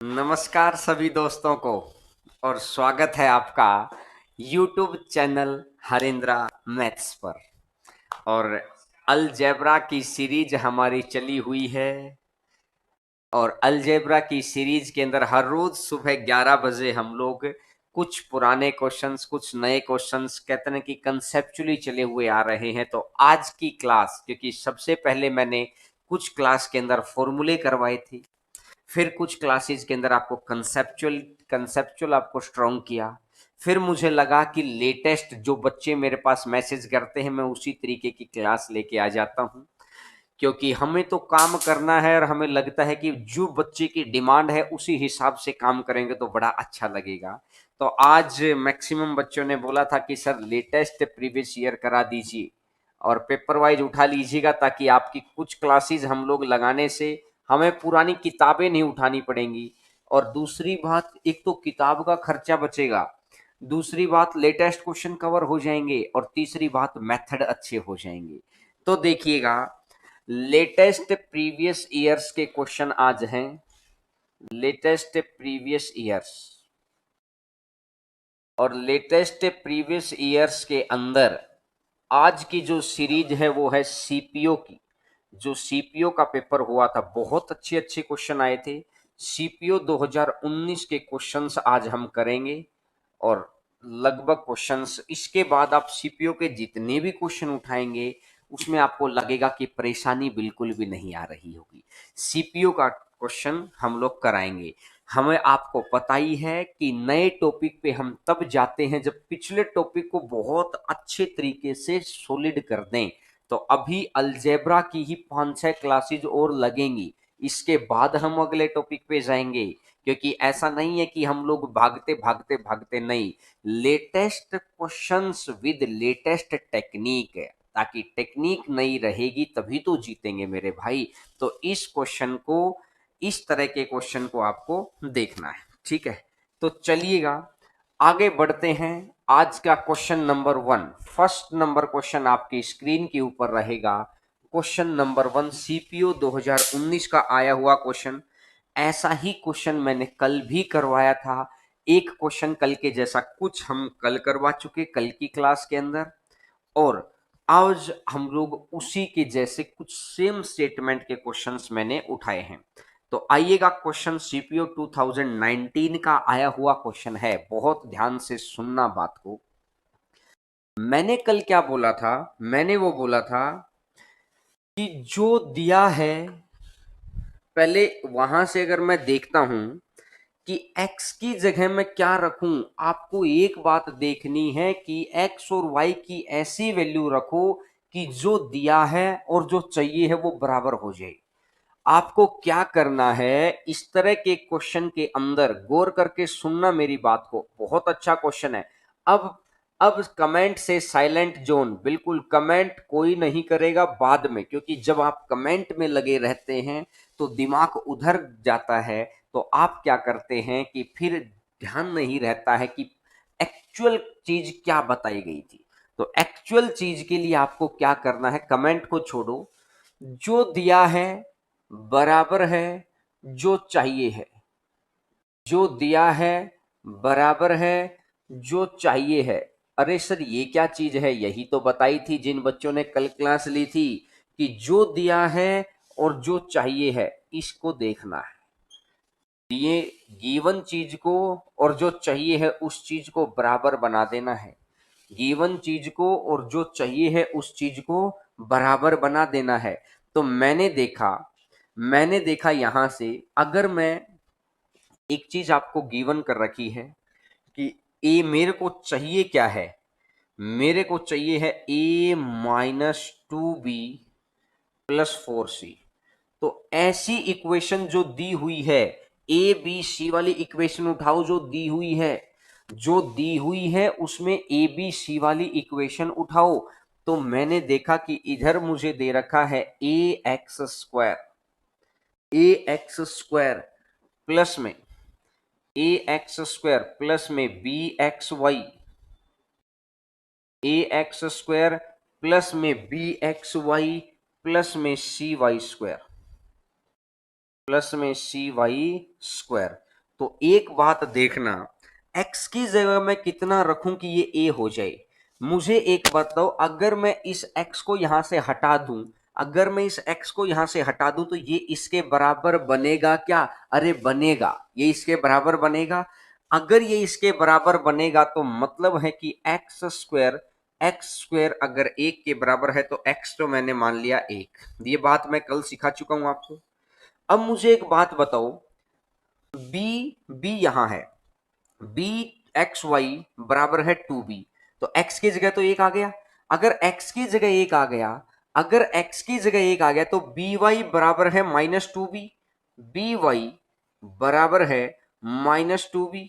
नमस्कार सभी दोस्तों को और स्वागत है आपका YouTube चैनल हरेंद्रा मैथ्स पर। और अलजेब्रा की सीरीज हमारी चली हुई है और अलजेब्रा की सीरीज के अंदर हर रोज सुबह 11 बजे हम लोग कुछ पुराने क्वेश्चंस, कुछ नए क्वेश्चंस कहते हैं कि कंसेप्चुअली चले हुए आ रहे हैं। तो आज की क्लास, क्योंकि सबसे पहले मैंने कुछ क्लास के अंदर फॉर्मूले करवाए थे, फिर कुछ क्लासेस के अंदर आपको कंसेप्चुअल कंसेप्चुअल आपको स्ट्रॉन्ग किया, फिर मुझे लगा कि लेटेस्ट जो बच्चे मेरे पास मैसेज करते हैं मैं उसी तरीके की क्लास लेके आ जाता हूं, क्योंकि हमें तो काम करना है और हमें लगता है कि जो बच्चे की डिमांड है उसी हिसाब से काम करेंगे तो बड़ा अच्छा लगेगा। तो आज मैक्सिमम बच्चों ने बोला था कि सर लेटेस्ट प्रीवियस ईयर करा दीजिए और पेपर वाइज उठा लीजिएगा, ताकि आपकी कुछ क्लासेस हम लोग लगाने से हमें पुरानी किताबें नहीं उठानी पड़ेंगी। और दूसरी बात, एक तो किताब का खर्चा बचेगा, दूसरी बात लेटेस्ट क्वेश्चन कवर हो जाएंगे, और तीसरी बात मेथड अच्छे हो जाएंगे। तो देखिएगा, लेटेस्ट प्रीवियस ईयर्स के क्वेश्चन आज हैं। लेटेस्ट प्रीवियस ईयर्स, और लेटेस्ट प्रीवियस ईयर्स के अंदर आज की जो सीरीज है वो है सीपीओ की। जो सीपीओ का पेपर हुआ था, बहुत अच्छे अच्छे क्वेश्चन आए थे। सीपीओ 2019 के क्वेश्चंस आज हम करेंगे, और लगभग क्वेश्चंस इसके बाद आप सीपीओ के जितने भी क्वेश्चन उठाएंगे उसमें आपको लगेगा कि परेशानी बिल्कुल भी नहीं आ रही होगी। सीपीओ का क्वेश्चन हम लोग कराएंगे। हमें, आपको पता ही है कि नए टॉपिक पे हम तब जाते हैं जब पिछले टॉपिक को बहुत अच्छे तरीके से सॉलिड कर दें। तो अभी अलजेब्रा की ही 5-6 क्लासेज और लगेंगी, इसके बाद हम अगले टॉपिक पे जाएंगे। क्योंकि ऐसा नहीं है कि हम लोग भागते भागते भागते, नहीं, latest questions with latest technique है, ताकि टेक्निक नई रहेगी तभी तो जीतेंगे मेरे भाई। तो इस क्वेश्चन को, इस तरह के क्वेश्चन को आपको देखना है, ठीक है। तो चलिएगा आगे बढ़ते हैं। आज का question number 1, first number question आपकी स्क्रीन के ऊपर रहेगा। क्वेश्चन नंबर 1 सीपीओ 2019 का आया हुआ क्वेश्चन। ऐसा ही क्वेश्चन मैंने कल भी करवाया था। एक क्वेश्चन कल के जैसा कुछ हम कल करवा चुके कल की क्लास के अंदर, और आज हम लोग उसी के जैसे कुछ सेम स्टेटमेंट के क्वेश्चंस मैंने उठाए हैं। तो आइएगा, क्वेश्चन सीपीओ 2019 का आया हुआ क्वेश्चन है, बहुत ध्यान से सुनना बात को। मैंने कल क्या बोला था? मैंने वो बोला था कि जो दिया है, पहले वहां से अगर मैं देखता हूं कि x की जगह मैं क्या रखूं, आपको एक बात देखनी है कि x और y की ऐसी वैल्यू रखो कि जो दिया है और जो चाहिए है वो बराबर हो जाए। आपको क्या करना है, इस तरह के क्वेश्चन के अंदर गौर करके सुनना मेरी बात को, बहुत अच्छा क्वेश्चन है। अब अब कमेंट से साइलेंट जोन, बिल्कुल कमेंट कोई नहीं करेगा बाद में, क्योंकि जब आप कमेंट में लगे रहते हैं तो दिमाग उधर जाता है। तो आप क्या करते हैं कि फिर ध्यान नहीं रहता है कि एक्चुअल चीज क्या बताई गई थी। तो एक्चुअल चीज के लिए आपको क्या करना है, कमेंट को छोड़ो, जो दिया है बराबर है जो चाहिए है, जो दिया है बराबर है जो चाहिए है। अरे सर, ये क्या चीज है? यही तो बताई थी जिन बच्चों ने कल क्लास ली थी, कि जो दिया है और जो चाहिए है, इसको देखना है। दिए गिवन चीज को और जो चाहिए है उस चीज को बराबर बना देना है। गिवन चीज को और जो चाहिए है उस चीज को बराबर बना देना है। तो मैंने देखा यहां से, अगर मैं एक चीज आपको गिवन कर रखी है कि ए मेरे को चाहिए क्या है, मेरे को चाहिए है a-2b + 4c। तो ऐसी इक्वेशन जो दी हुई है, ए बी सी वाली इक्वेशन उठाओ जो दी हुई है, जो दी हुई है उसमें ए बी सी वाली इक्वेशन उठाओ। तो मैंने देखा कि इधर मुझे दे रखा है ए एक्स स्क्वायर प्लस में bxy प्लस में cy स्क्वायर, प्लस में cy स्क्वायर। तो एक बात देखना, x की जगह मैं कितना रखूं कि ये a हो जाए। मुझे एक बताओ, अगर मैं इस x को यहां से हटा दूं, अगर मैं इस x को यहां से हटा दूं तो ये इसके बराबर बनेगा क्या? अरे बनेगा, ये इसके बराबर बनेगा। अगर ये इसके बराबर बनेगा तो मतलब है कि एक्स स्क्वायर अगर एक के बराबर है तो x तो मैंने मान लिया एक। ये बात मैं कल सिखा चुका हूं आपको। अब मुझे एक बात बताओ, बी यहां है, बी एक्स वाई बराबर है 2b, तो x की जगह तो एक आ गया। अगर x की जगह एक आ गया, अगर x की जगह एक आ गया तो बी वाई बराबर है -2b, बी वाई बराबर है -2b।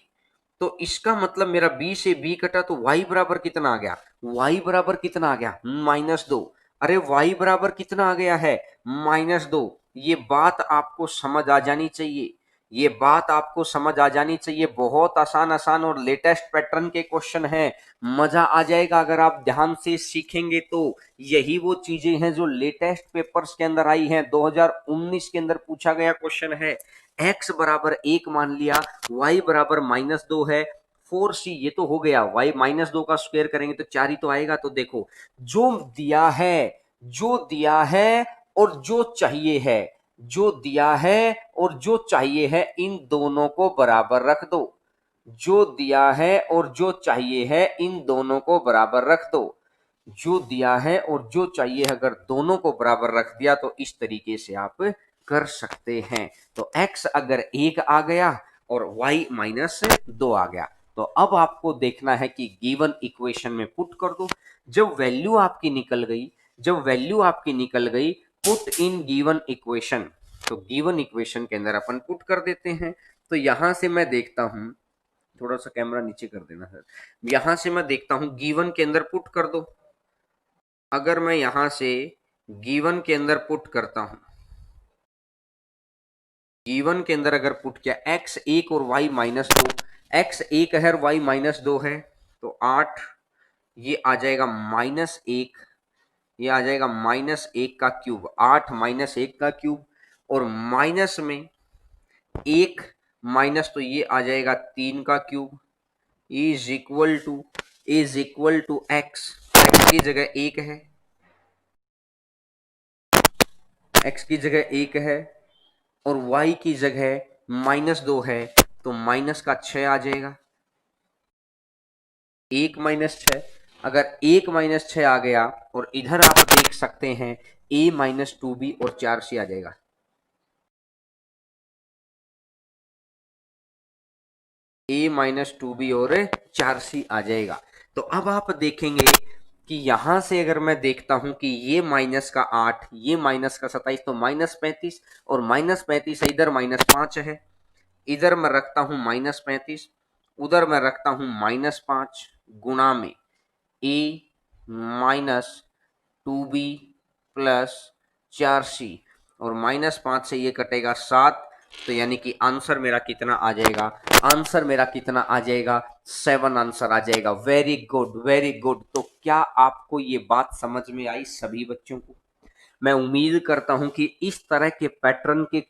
तो इसका मतलब मेरा b से b कटा तो y बराबर कितना आ गया? y बराबर कितना आ गया? -2। अरे y बराबर कितना आ गया है? -2। ये बात आपको समझ आ जानी चाहिए, ये बात आपको समझ आ जानी चाहिए। बहुत आसान आसान और लेटेस्ट पैटर्न के क्वेश्चन है, मजा आ जाएगा अगर आप ध्यान से सीखेंगे तो। यही वो चीजें हैं जो लेटेस्ट पेपर्स के अंदर आई हैं। 2019 के अंदर पूछा गया क्वेश्चन है। x बराबर एक मान लिया, y बराबर -2 है, 4c ये तो हो गया, y -2 का स्क्वायर करेंगे तो 4 ही तो आएगा। तो देखो, जो दिया है, जो दिया है और जो चाहिए है, जो दिया है और जो चाहिए है, इन दोनों को बराबर रख दो। जो दिया है और जो चाहिए है, इन दोनों को बराबर रख दो। जो दिया है और जो चाहिए, अगर दोनों को बराबर रख दिया तो इस तरीके से आप कर सकते हैं। तो x अगर एक आ गया और y -2 आ गया, तो अब आपको देखना है कि गिवन इक्वेशन में पुट कर दो। जब वैल्यू आपकी निकल गई, जब वैल्यू आपकी निकल गई, पुट इन गिवन इक्वेशन। तो गिवन इक्वेशन के अंदर अपन पुट कर देते हैं। तो यहां से मैं देखता हूं, थोड़ा सा कैमरा नीचे कर देना सर। यहां से मैं देखता हूं गिवन के अंदर पुट कर दो। अगर मैं यहां से गिवन के अंदर पुट करता हूं, गिवन के अंदर अगर पुट किया, x एक और y -2, x एक है और y -2 है, तो 8, ये आ जाएगा -1, ये आ जाएगा -1 का क्यूब, 8 -1 का क्यूब, और माइनस में एक माइनस, तो ये आ जाएगा 3 का cube, is equal to x. X की जगह एक है, एक्स की जगह एक है, और y की जगह -2 है, तो माइनस का 6 आ जाएगा। 1 - 6, अगर 1 - 6 आ गया, और इधर आप देख सकते हैं a -2b और 4c आ जाएगा। a -2b और 4c आ जाएगा। तो अब आप देखेंगे कि यहां से अगर मैं देखता हूं कि ये -8, ये -27, तो -35, और -35 है, इधर -5 है, इधर मैं रखता हूं -35, उधर मैं रखता हूं -5, गुणा में a -2b प्लस 4c, और -5 से ये कटेगा 7, तो यानी कि आंसर मेरा कितना आ जाएगा? आंसर मेरा कितना आ जाएगा? 7 आंसर आ जाएगा। Very good, very good. तो क्या आपको ये बात समझ में आई सभी बच्चों को? मैं उम्मीद करता हूं कि इस तरह के पैटर्न के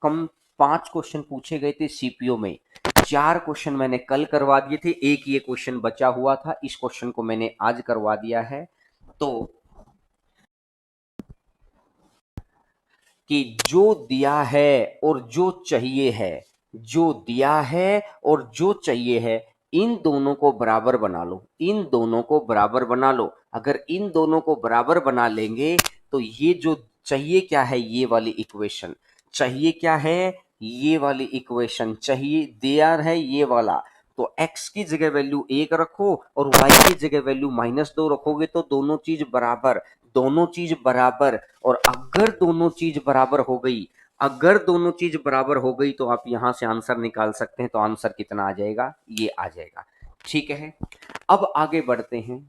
कम 5 क्वेश्चन पूछे गए थे सीपीओ में। 4 क्वेश्चन मैंने कल करवा दिए थे, एक ये क्वेश्चन बचा हुआ था, इस क्वेश्चन को मैंने आज करवा दिया है। तो कि जो दिया है और जो चाहिए है, जो दिया है और जो चाहिए है, इन दोनों को बराबर बना लो, इन दोनों को बराबर बना लो। अगर इन दोनों को बराबर बना लेंगे तो ये जो चाहिए क्या है, ये वाली इक्वेशन चाहिए, क्या है ये वाली इक्वेशन चाहिए, दिया है ये वाला। तो x की जगह वैल्यू 1 रखो और y की जगह वैल्यू -2 रखोगे तो दोनों चीज बराबर, दोनों चीज बराबर। और अगर दोनों चीज बराबर हो गई, अगर दोनों चीज बराबर हो गई, तो आप यहां से आंसर निकाल सकते हैं। तो आंसर कितना आ जाएगा? ये आ जाएगा। ठीक है, अब आगे बढ़ते हैं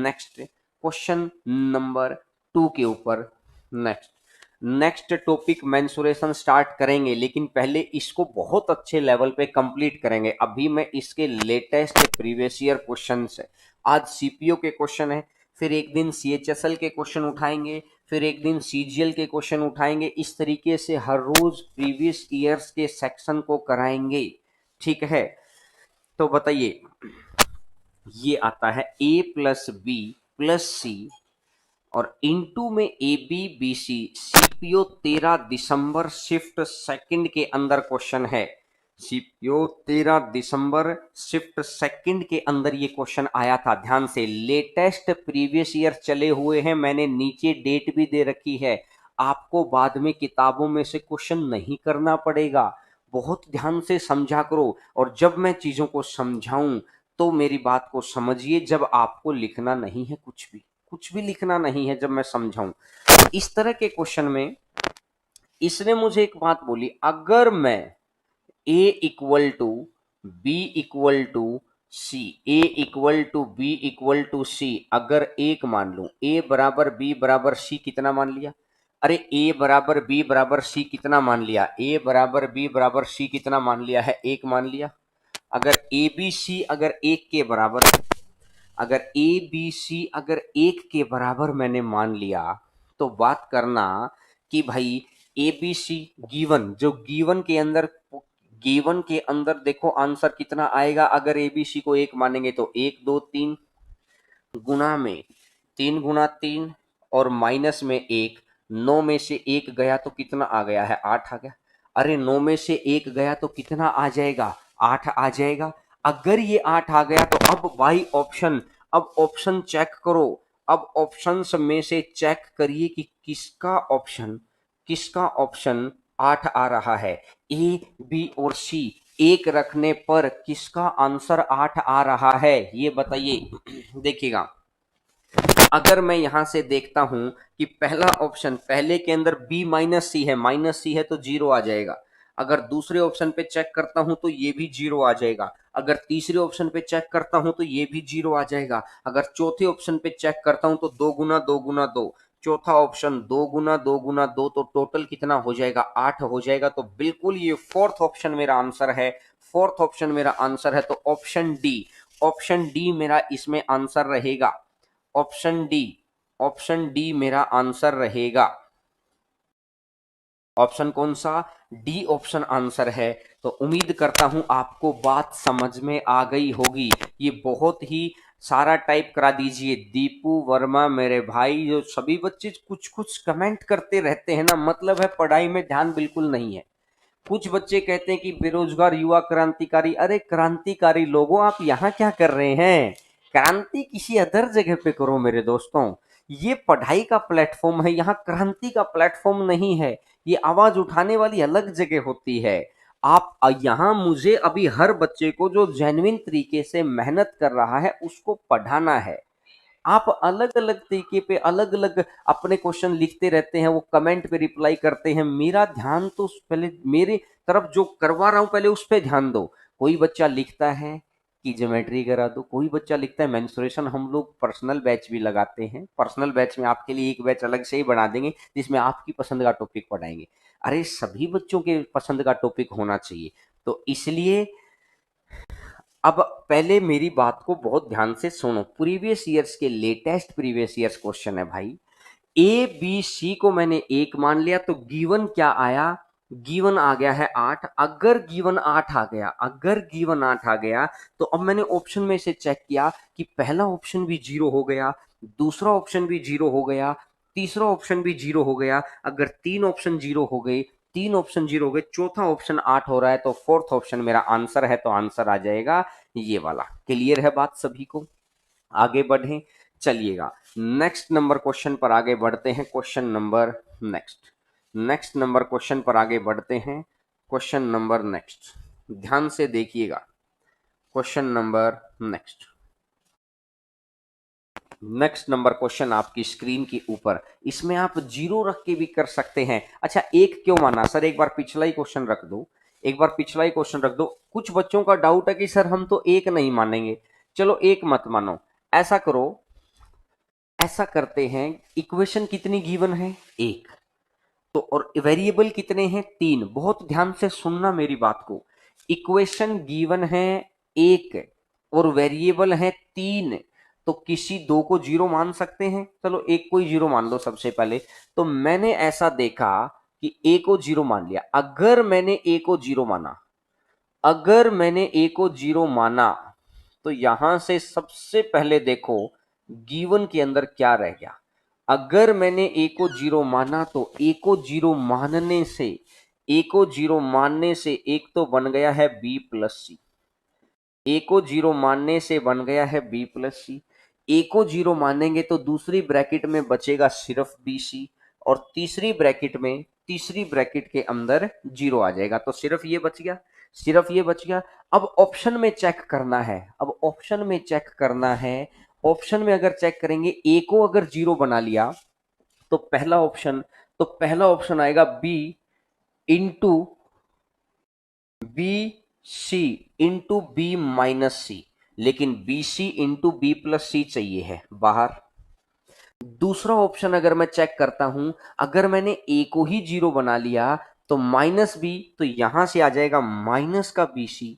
नेक्स्ट क्वेश्चन नंबर 2 के ऊपर। Next next topic mensuration start करेंगे, लेकिन पहले इसको बहुत अच्छे लेवल पे कंप्लीट करेंगे। अभी मैं इसके लेटेस्ट प्रीवियस ईयर क्वेश्चन है, आज सीपीओ के क्वेश्चन है, फिर एक दिन सीएचएसएल के क्वेश्चन उठाएंगे, फिर एक दिन सीजीएल के क्वेश्चन उठाएंगे। इस तरीके से हर रोज प्रीवियस ईयर्स के सेक्शन को कराएंगे। ठीक है, तो बताइए ये आता है a plus B plus C और इनटू में A B B C CPO 13 दिसंबर शिफ्ट सेकंड के अंदर क्वेश्चन है। सीपीओ 13 दिसंबर शिफ्ट सेकंड के अंदर ये क्वेश्चन आया था। ध्यान से, लेटेस्ट प्रीवियस ईयर चले हुए हैं, मैंने नीचे डेट भी दे रखी है। आपको बाद में किताबों में से क्वेश्चन नहीं करना पड़ेगा, बहुत ध्यान से समझा करो। और जब मैं चीजों को समझाऊं तो मेरी बात को समझिए, जब आपको लिखना नहीं है, कुछ भी लिखना नहीं है, जब मैं समझाऊं। इस तरह के क्वेश्चन में इसने मुझे एक बात बोली, अगर मैं A equal to B equal to C, A equal to B equal to C अगर एक मान लूं, ए बराबर बी बराबर सी कितना मान लिया? अरे ए बराबर बी बराबर सी कितना मान लिया? ए बराबर बी बराबर सी कितना मान लिया है? एक मान लिया। अगर ए बी सी अगर एक के बराबर है, अगर ए बी सी अगर एक के बराबर मैंने मान लिया, तो बात करना कि भाई ए बी सी गिवन, जो गिवन के अंदर देखो आंसर कितना आएगा। अगर ए बी सी को एक मानेंगे तो 1 2 3 गुना में 3 गुना 3 और माइनस में 1, 9 में से 1 गया तो कितना आ गया है? 8 आ गया। अरे 9 में से 1 गया तो कितना आ जाएगा? 8 आ जाएगा। अगर ये 8 आ गया तो अब बाई ऑप्शन, अब ऑप्शन चेक करो। अब ऑप्शंस में से चेक करिए कि किसका ऑप्शन 8 आ रहा है। ए बी और सी एक रखने पर किसका आंसर 8 आ रहा है, ये बताइए। देखिएगा, अगर मैं यहां से देखता हूं कि पहला ऑप्शन, पहले के अंदर b माइनस सी है तो जीरो आ जाएगा। अगर दूसरे ऑप्शन पे चेक करता हूं तो ये भी जीरो आ जाएगा। अगर तीसरे ऑप्शन पे चेक करता हूं तो ये भी जीरो आ जाएगा। अगर चौथे ऑप्शन पे चेक करता हूं तो 2 गुना 2 चौथा ऑप्शन 2 गुना 2 तो टोटल कितना हो जाएगा? 8 हो जाएगा। तो बिल्कुल ये फोर्थ ऑप्शन मेरा आंसर है। फोर्थ ऑप्शन मेरा आंसर है, तो ऑप्शन डी मेरा इसमें आंसर रहेगा। ऑप्शन डी मेरा आंसर रहेगा। ऑप्शन कौन सा? डी ऑप्शन आंसर है। तो उम्मीद करता हूं आपको बात समझ में आ गई होगी। ये बहुत ही सारा टाइप करा दीजिए। दीपू वर्मा मेरे भाई, जो सभी बच्चे कुछ कुछ कमेंट करते रहते हैं ना, मतलब है पढ़ाई में ध्यान बिल्कुल नहीं है। कुछ बच्चे कहते हैं कि बेरोजगार युवा क्रांतिकारी। अरे क्रांतिकारी लोगों, आप यहाँ क्या कर रहे हैं? क्रांति किसी अदर जगह पे करो मेरे दोस्तों। ये पढ़ाई का प्लेटफॉर्म है, यहाँ क्रांति का प्लेटफॉर्म नहीं है। ये आवाज उठाने वाली अलग जगह होती है। आप यहाँ मुझे अभी हर बच्चे को जो जेन्युइन तरीके से मेहनत कर रहा है उसको पढ़ाना है। आप अलग अलग तरीके पे अलग अलग अपने क्वेश्चन लिखते रहते हैं, वो कमेंट पे रिप्लाई करते हैं। मेरा ध्यान तो पहले मेरे तरफ जो करवा रहा हूं पहले उस पे ध्यान दो। कोई बच्चा लिखता है कि ज्योमेट्री करा दो, कोई बच्चा लिखता है मेंसुरेशन। हम लोग पर्सनल बैच भी लगाते हैं। पर्सनल बैच में आपके लिए एक बैच अलग से ही बना देंगे जिसमें आपकी पसंद का टॉपिक पढ़ाएंगे। अरे सभी बच्चों के पसंद का टॉपिक होना चाहिए। तो इसलिए अब पहले मेरी बात को बहुत ध्यान से सुनो। प्रीवियस ईयर्स के लेटेस्ट प्रीवियस ईयर्स क्वेश्चन है भाई। ए बी सी को मैंने एक मान लिया तो गिवन क्या आया? गिवन आ गया है 8। अगर गिवन 8 आ गया तो अब मैंने ऑप्शन में से चेक किया कि पहला ऑप्शन भी जीरो हो गया, दूसरा ऑप्शन भी जीरो हो गया, तीसरा ऑप्शन भी जीरो हो गया। अगर तीन ऑप्शन जीरो हो गए, चौथा ऑप्शन 8 हो रहा है, तो फोर्थ ऑप्शन मेरा आंसर है। तो आंसर आ जाएगा ये वाला। क्लियर है बात सभी को? आगे बढ़ें, चलिएगा नेक्स्ट नंबर क्वेश्चन पर आगे बढ़ते हैं। Question number next number question पर आगे बढ़ते हैं। क्वेश्चन नंबर नेक्स्ट, ध्यान से देखिएगा। Question number next number question आपकी स्क्रीन के ऊपर। इसमें आप जीरो रख के भी कर सकते हैं। अच्छा, एक क्यों माना सर? एक बार पिछला ही क्वेश्चन रख दो, कुछ बच्चों का डाउट है कि सर हम तो एक नहीं मानेंगे। चलो एक मत मानो, ऐसा करो, ऐसा करते हैं, इक्वेशन कितनी गिवन है? एक। तो और वेरिएबल कितने हैं? 3। बहुत ध्यान से सुनना मेरी बात को। इक्वेशन गिवन है एक और वेरिएबल है 3, तो किसी दो को जीरो मान सकते हैं। चलो एक को ही जीरो मान लो सबसे पहले। तो मैंने ऐसा देखा कि ए को जीरो मान लिया। अगर मैंने ए को जीरो माना अगर मैंने ए को 0 माना तो यहां से सबसे पहले देखो गिवन के अंदर क्या रह गया। अगर मैंने ए को 0 माना तो ए को 0 मानने से एक तो बन गया है बी प्लस सी। ए को 0 मानने से बन गया है बी प्लस सी। ए को 0 मानेंगे तो दूसरी ब्रैकेट में बचेगा सिर्फ बी सी, और तीसरी ब्रैकेट के अंदर 0 आ जाएगा, तो सिर्फ ये बच गया, सिर्फ ये बच गया। अब ऑप्शन में चेक करना है, ऑप्शन में अगर चेक करेंगे ए को अगर 0 बना लिया तो पहला ऑप्शन आएगा B into B C into B minus C, लेकिन B C into B plus C चाहिए है बाहर। दूसरा ऑप्शन अगर मैं चेक करता हूं, अगर मैंने ए को ही 0 बना लिया तो माइनस बी, तो यहां से आ जाएगा माइनस का बी सी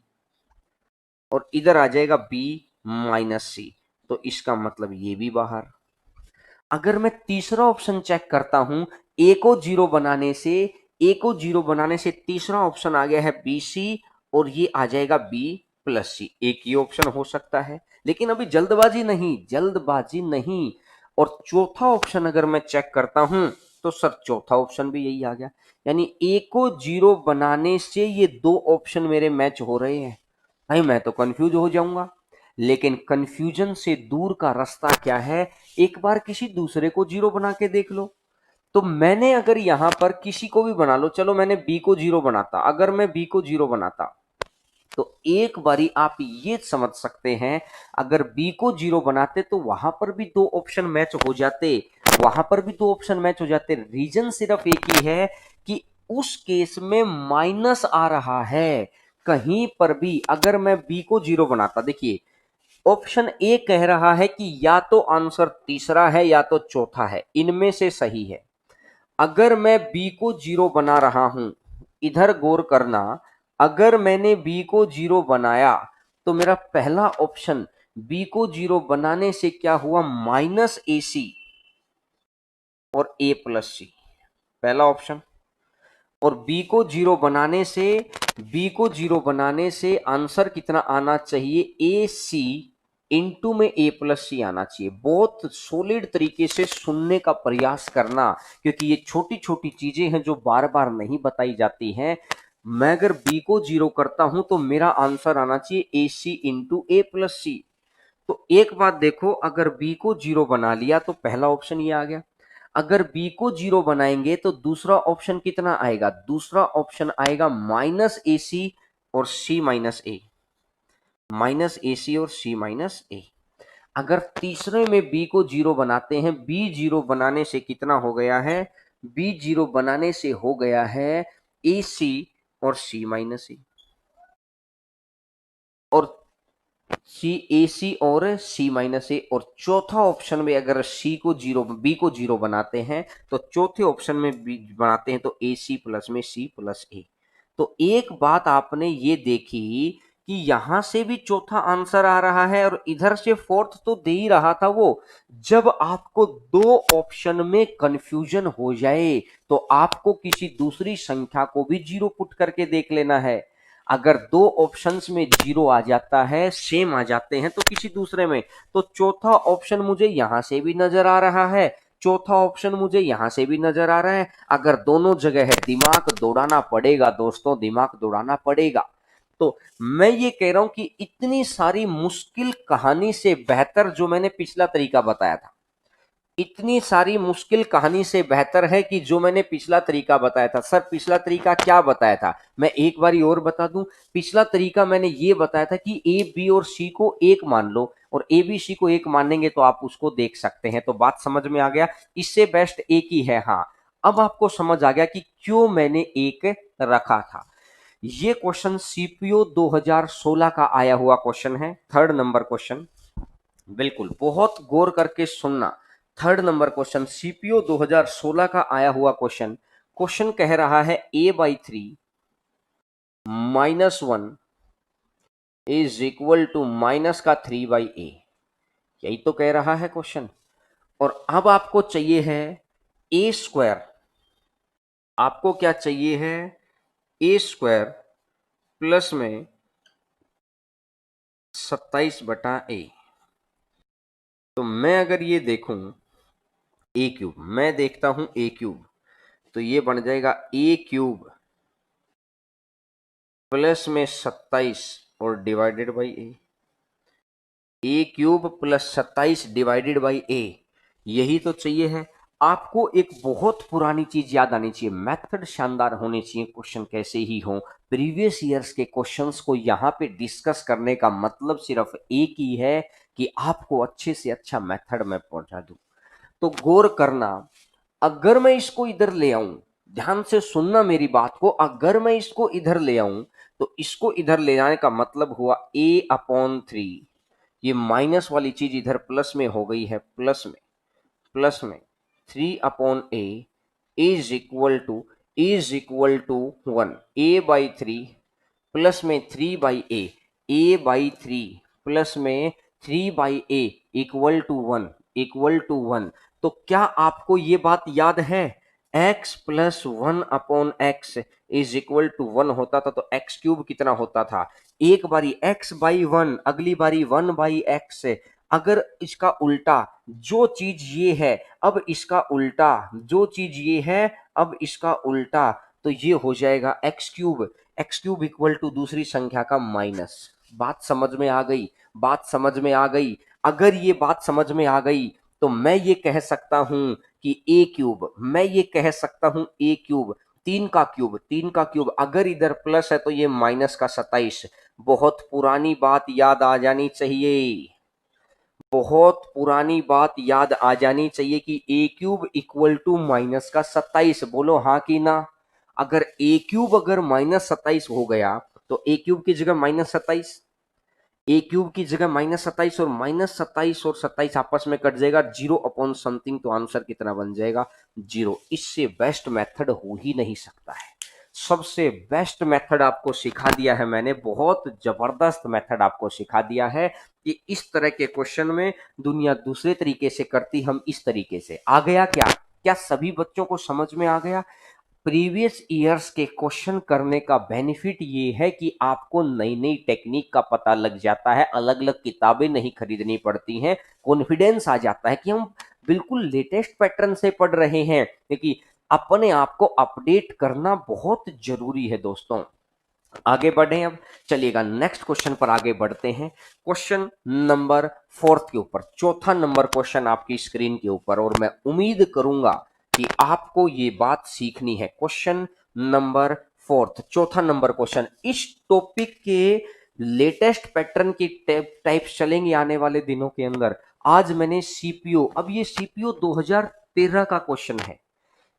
और इधर आ जाएगा बी माइनस सी, तो इसका मतलब ये भी बाहर। अगर मैं तीसरा ऑप्शन चेक करता हूं, ए को 0 बनाने से तीसरा ऑप्शन आ गया है बी सी और ये आ जाएगा बी प्लस सी। एक ही ऑप्शन हो सकता है, लेकिन अभी जल्दबाजी नहीं। और चौथा ऑप्शन अगर मैं चेक करता हूं तो सर चौथा ऑप्शन भी यही आ गया, यानी ए को 0 बनाने से ये दो ऑप्शन मेरे मैच हो रहे हैं। भाई मैं तो कंफ्यूज हो जाऊंगा, लेकिन कंफ्यूजन से दूर का रास्ता क्या है, एक बार किसी दूसरे को 0 बना के देख लो। तो मैंने अगर यहां पर किसी को भी बना लो, चलो मैंने बी को 0 बनाता, अगर मैं बी को 0 बनाता तो एक बारी आप ये समझ सकते हैं, अगर बी को 0 बनाते तो वहां पर भी दो ऑप्शन मैच हो जाते, रीजन सिर्फ एक ही है कि उस केस में माइनस आ रहा है। कहीं पर भी अगर मैं बी को 0 बनाता, देखिए ऑप्शन ए कह रहा है कि या तो आंसर तीसरा है या तो चौथा है, इनमें से सही है। अगर मैं बी को 0 बना रहा हूं, इधर गौर करना, अगर मैंने बी को 0 बनाया तो मेरा पहला ऑप्शन बी को 0 बनाने से क्या हुआ, माइनस ए सी और ए प्लस सी, पहला ऑप्शन। और बी को 0 बनाने से आंसर कितना आना चाहिए, ए सी इंटू में ए प्लस सी आना चाहिए। बहुत सॉलिड तरीके से सुनने का प्रयास करना, क्योंकि ये छोटी छोटी चीजें हैं जो बार बार नहीं बताई जाती हैं। मैं अगर बी को 0 करता हूं तो मेरा आंसर आना चाहिए ए सी इंटू ए प्लस सी। तो एक बात देखो, अगर बी को 0 बना लिया तो पहला ऑप्शन ये आ गया। अगर बी को 0 बनाएंगे तो दूसरा ऑप्शन कितना आएगा, दूसरा ऑप्शन आएगा माइनस ए सी और सी माइनस ए, अगर तीसरे में बी को 0 बनाते हैं, बी 0 बनाने से कितना हो गया है, बी 0 बनाने से हो गया है ए सी और सी माइनस ए, और सी और सी माइनस ए। और चौथा ऑप्शन में अगर बी को 0 बनाते हैं तो चौथे ऑप्शन में बी बनाते हैं तो ए सी प्लस में सी प्लस ए। तो एक बात आपने ये देखी कि यहां से भी चौथा आंसर आ रहा है और इधर से फोर्थ तो दे ही रहा था वो। जब आपको दो ऑप्शन में कंफ्यूजन हो जाए तो आपको किसी दूसरी संख्या को भी 0 पुट करके देख लेना है। अगर दो ऑप्शंस में 0 आ जाता है, सेम आ जाते हैं तो किसी दूसरे में, तो चौथा ऑप्शन मुझे यहां से भी नजर आ रहा है, चौथा ऑप्शन मुझे यहां से भी नजर आ रहा है। अगर दोनों जगह है, दिमाग दौड़ाना पड़ेगा दोस्तों, दिमाग दौड़ाना पड़ेगा। तो मैं ये कह रहा हूं कि इतनी सारी मुश्किल कहानी से बेहतर जो मैंने पिछला तरीका बताया था, इतनी सारी मुश्किल कहानी से बेहतर है कि जो मैंने पिछला तरीका बताया था। सर पिछला तरीका क्या बताया था, मैं एक बारी और बता दूं। पिछला तरीका मैंने ये बताया था कि ए बी और सी को एक मान लो, और ए बी सी को एक मानेंगे तो आप उसको देख सकते हैं। तो बात समझ में आ गया, इससे बेस्ट एक ही है। हाँ, अब आपको समझ आ गया कि क्यों मैंने एक रखा था। ये क्वेश्चन सीपीओ 2016 का आया हुआ क्वेश्चन है, 3rd नंबर क्वेश्चन। बिल्कुल बहुत गौर करके सुनना। 3rd नंबर क्वेश्चन सीपीओ 2016 का आया हुआ क्वेश्चन। क्वेश्चन कह रहा है a/3 -1 is equal to minus का 3/a, यही तो कह रहा है क्वेश्चन। और अब आपको चाहिए है ए स्क्वायर, आपको क्या चाहिए है, ए स्क्वायर प्लस में 27/a। तो मैं अगर ये देखूं a क्यूब, मैं देखता हूं a क्यूब, तो ये बन जाएगा a क्यूब प्लस में 27 और divided by a cube plus 27 divided by a। यही तो चाहिए है आपको। एक बहुत पुरानी चीज याद आनी चाहिए, मेथड शानदार होने चाहिए, क्वेश्चन कैसे ही हो। प्रीवियस ईयर्स के क्वेश्चंस को यहाँ पे डिस्कस करने का मतलब सिर्फ एक ही है कि आपको अच्छे से अच्छा मेथड में पहुंचा दूं। तो गौर करना, अगर मैं इसको इधर ले आऊं, ध्यान से सुनना मेरी बात को, अगर मैं इसको इधर ले आऊं तो इसको इधर ले जाने का मतलब हुआ a/3। ये माइनस वाली चीज इधर प्लस में हो गई है, प्लस में 3/a is equal to 1 a/3 plus में 3/a, a/3 प्लस में 3/a इक्वल टू 1। तो क्या आपको ये बात याद है, x plus 1/x is equal to 1 होता था तो x क्यूब कितना होता था, एक बारी x/1, अगली बारी 1/x। अगर इसका उल्टा जो चीज ये है, अब इसका उल्टा जो चीज ये है, अब इसका उल्टा, तो ये हो जाएगा x क्यूब इक्वल टू दूसरी संख्या का माइनस। बात समझ में आ गई, बात समझ में आ गई। अगर ये बात समझ में आ गई तो मैं ये कह सकता हूं कि a क्यूब, मैं ये कह सकता हूं a क्यूब, 3 का क्यूब अगर इधर प्लस है तो ये माइनस का 27। बहुत पुरानी बात याद आ जानी चाहिए, बहुत पुरानी बात याद आ जानी चाहिए कि a cube equal to minus का 27। बोलो हाँ कि ना। अगर a क्यूब अगर -27 हो गया तो a क्यूब की जगह -27, ए क्यूब की जगह -27 और -27 और 27 आपस में कट जाएगा, 0 अपॉन समथिंग, तो आंसर कितना बन जाएगा, 0। इससे बेस्ट मेथड हो ही नहीं सकता है। सबसे बेस्ट मेथड आपको सिखा दिया है मैंने, बहुत जबरदस्त मेथड आपको सिखा दिया है कि इस तरह के क्वेश्चन में दुनिया दूसरे तरीके से करती, हम इस तरीके से। आ गया क्या? क्या सभी बच्चों को समझ में आ गया? प्रीवियस ईयर्स के क्वेश्चन करने का बेनिफिट ये है कि आपको नई नई टेक्निक का पता लग जाता है, अलग अलग किताबें नहीं खरीदनी पड़ती हैं, कॉन्फिडेंस आ जाता है कि हम बिल्कुल लेटेस्ट पैटर्न से पढ़ रहे हैं। क्योंकि अपने आप को अपडेट करना बहुत जरूरी है दोस्तों। आगे बढ़े अब, चलिएगा नेक्स्ट क्वेश्चन पर आगे बढ़ते हैं। क्वेश्चन नंबर 4 के ऊपर, चौथा नंबर क्वेश्चन आपकी स्क्रीन के ऊपर, और मैं उम्मीद करूंगा कि आपको ये बात सीखनी है। क्वेश्चन नंबर 4, चौथा नंबर क्वेश्चन। इस टॉपिक के लेटेस्ट पैटर्न की टाइप्स चलेंगे आने वाले दिनों के अंदर। आज मैंने सीपीओ, अब ये सीपीओ 2013 का क्वेश्चन है।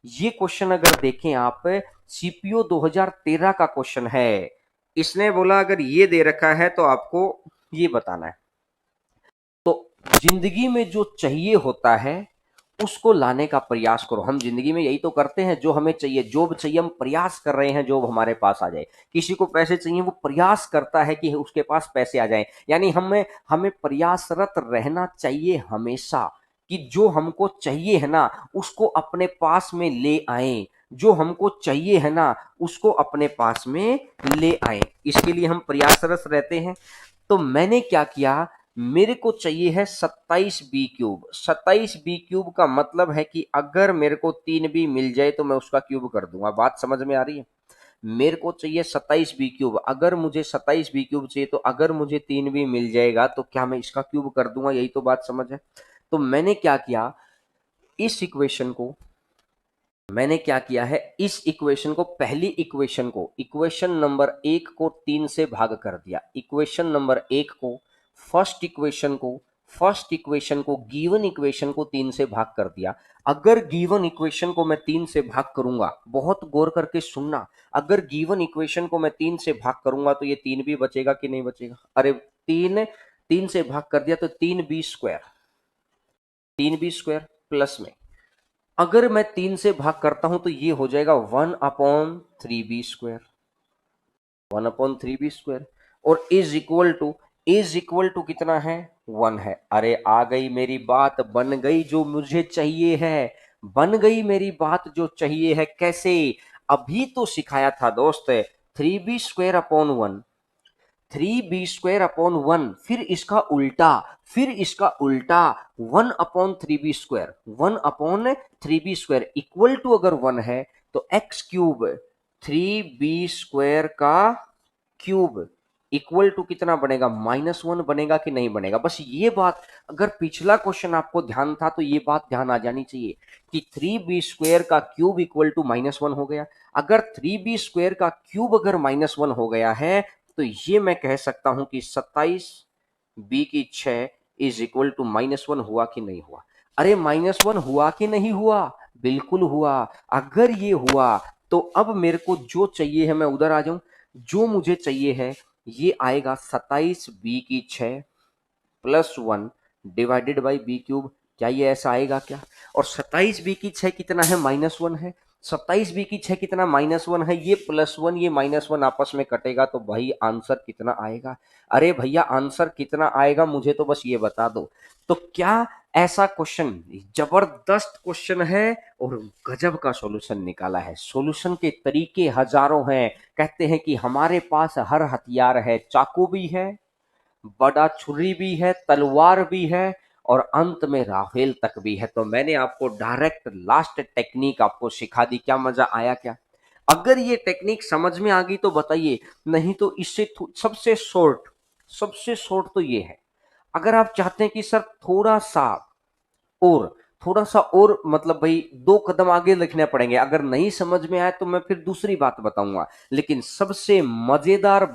ये क्वेश्चन अगर देखें आप, सीपीओ 2013 का क्वेश्चन है। इसने बोला अगर ये दे रखा है तो आपको ये बताना है। तो जिंदगी में जो चाहिए होता है उसको लाने का प्रयास करो। हम जिंदगी में यही तो करते हैं, जो हमें चाहिए, जॉब चाहिए, हम प्रयास कर रहे हैं जॉब हमारे पास आ जाए। किसी को पैसे चाहिए, वो प्रयास करता है कि उसके पास पैसे आ जाए। यानी हमें हमें प्रयासरत रहना चाहिए हमेशा कि जो हमको चाहिए है ना उसको अपने पास में ले आए, जो हमको चाहिए है ना उसको अपने पास में ले आए। इसके लिए हम प्रयासरत रहते हैं। तो मैंने क्या किया, मेरे को चाहिए है 27b³। 27b³ का मतलब है कि अगर मेरे को 3b मिल जाए तो मैं उसका क्यूब कर दूंगा। बात समझ में आ रही है? मेरे को चाहिए 27b³, अगर मुझे 27b³ चाहिए तो अगर मुझे 3b मिल जाएगा तो क्या मैं इसका क्यूब कर दूंगा? यही तो बात समझ है। तो मैंने क्या किया, इस इक्वेशन को, मैंने क्या किया है, इस इक्वेशन को, पहली इक्वेशन को, इक्वेशन नंबर 1 को 3 से भाग कर दिया। इक्वेशन नंबर 1 को, फर्स्ट इक्वेशन को, गिवन इक्वेशन को 3 से भाग कर दिया। अगर गिवन इक्वेशन को मैं 3 से भाग करूंगा, बहुत गौर करके सुनना, अगर गिवन इक्वेशन को मैं 3 से भाग करूंगा तो ये 3 भी बचेगा कि नहीं बचेगा? अरे 3 से भाग कर दिया तो 3b² 3b² प्लस में, अगर मैं 3 से भाग करता हूं तो ये हो जाएगा 1/3b², 1/3b², और इज इक्वल टू कितना है, 1 है। अरे आ गई मेरी बात, बन गई जो मुझे चाहिए है, बन गई मेरी बात जो चाहिए है। कैसे? अभी तो सिखाया था दोस्त, 3b² अपॉन 1, 3b² अपॉन 1, फिर इसका उल्टा, फिर इसका उल्टा 1 upon 3b², 1 upon 3b² equal to अगर 1 है तो एक्स क्यूब 3b² का क्यूब इक्वल टू कितना बनेगा, -1 बनेगा कि नहीं बनेगा। बस ये बात, अगर पिछला क्वेश्चन आपको ध्यान था तो ये बात ध्यान आ जानी चाहिए कि 3b² का क्यूब इक्वल टू -1 हो गया। अगर 3b² का क्यूब अगर -1 हो गया है तो ये मैं कह सकता हूं कि 27b6 इज इक्वल टू -1 हुआ कि नहीं हुआ। अरे -1 हुआ कि नहीं हुआ, बिल्कुल हुआ। अगर ये हुआ तो अब मेरे को जो चाहिए है, मैं उधर आ जाऊं, जो मुझे चाहिए है ये आएगा 27b6 plus 1 divided by b³ क्या ये ऐसा आएगा क्या? और 27b6 कितना है, -1 है। 27b6 कितना, -1 है। ये +1 ये -1 आपस में कटेगा तो भाई आंसर कितना आएगा? अरे भैया आंसर कितना आएगा मुझे तो बस ये बता दो। तो क्या ऐसा क्वेश्चन, जबरदस्त क्वेश्चन है और गजब का सॉल्यूशन निकाला है। सॉल्यूशन के तरीके हजारों हैं। कहते हैं कि हमारे पास हर हथियार है, चाकू भी है, बड़ा छुरी भी है, तलवार भी है और अंत में राफेल तक भी है। तो मैंने आपको डायरेक्ट लास्ट टेक्निक आपको सिखा दी। क्या मजा आया क्या? अगर ये टेक्निक समझ में आ गई तो बताइए, नहीं तो इससे सबसे शॉर्ट तो ये है। अगर आप चाहते हैं कि सर और थोड़ा सा और मतलब भाई 2 कदम आगे लिखने पड़ेंगे, अगर नहीं समझ में आए तो मैं फिर दूसरी बात बताऊंगा। लेकिन सबसे मजेदार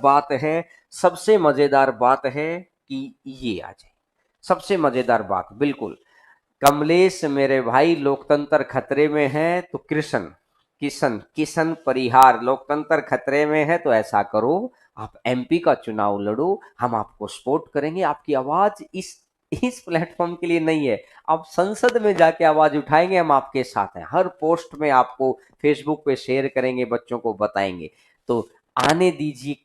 बात है कि ये आ जाए। सबसे मजेदार बात बिल्कुल, कमलेश मेरे भाई लोकतंत्र खतरे में है तो किशन परिहार, लोकतंत्र खतरे में है तो ऐसा करो, आप एमपी का चुनाव लड़ो, हम आपको सपोर्ट करेंगे। आपकी आवाज इस प्लेटफॉर्म के लिए नहीं है, आप संसद में जाके आवाज उठाएंगे, हम आपके साथ हैं। हर पोस्ट में आपको फेसबुक पे शेयर करेंगे, बच्चों को बताएंगे। तो आने दीजिए,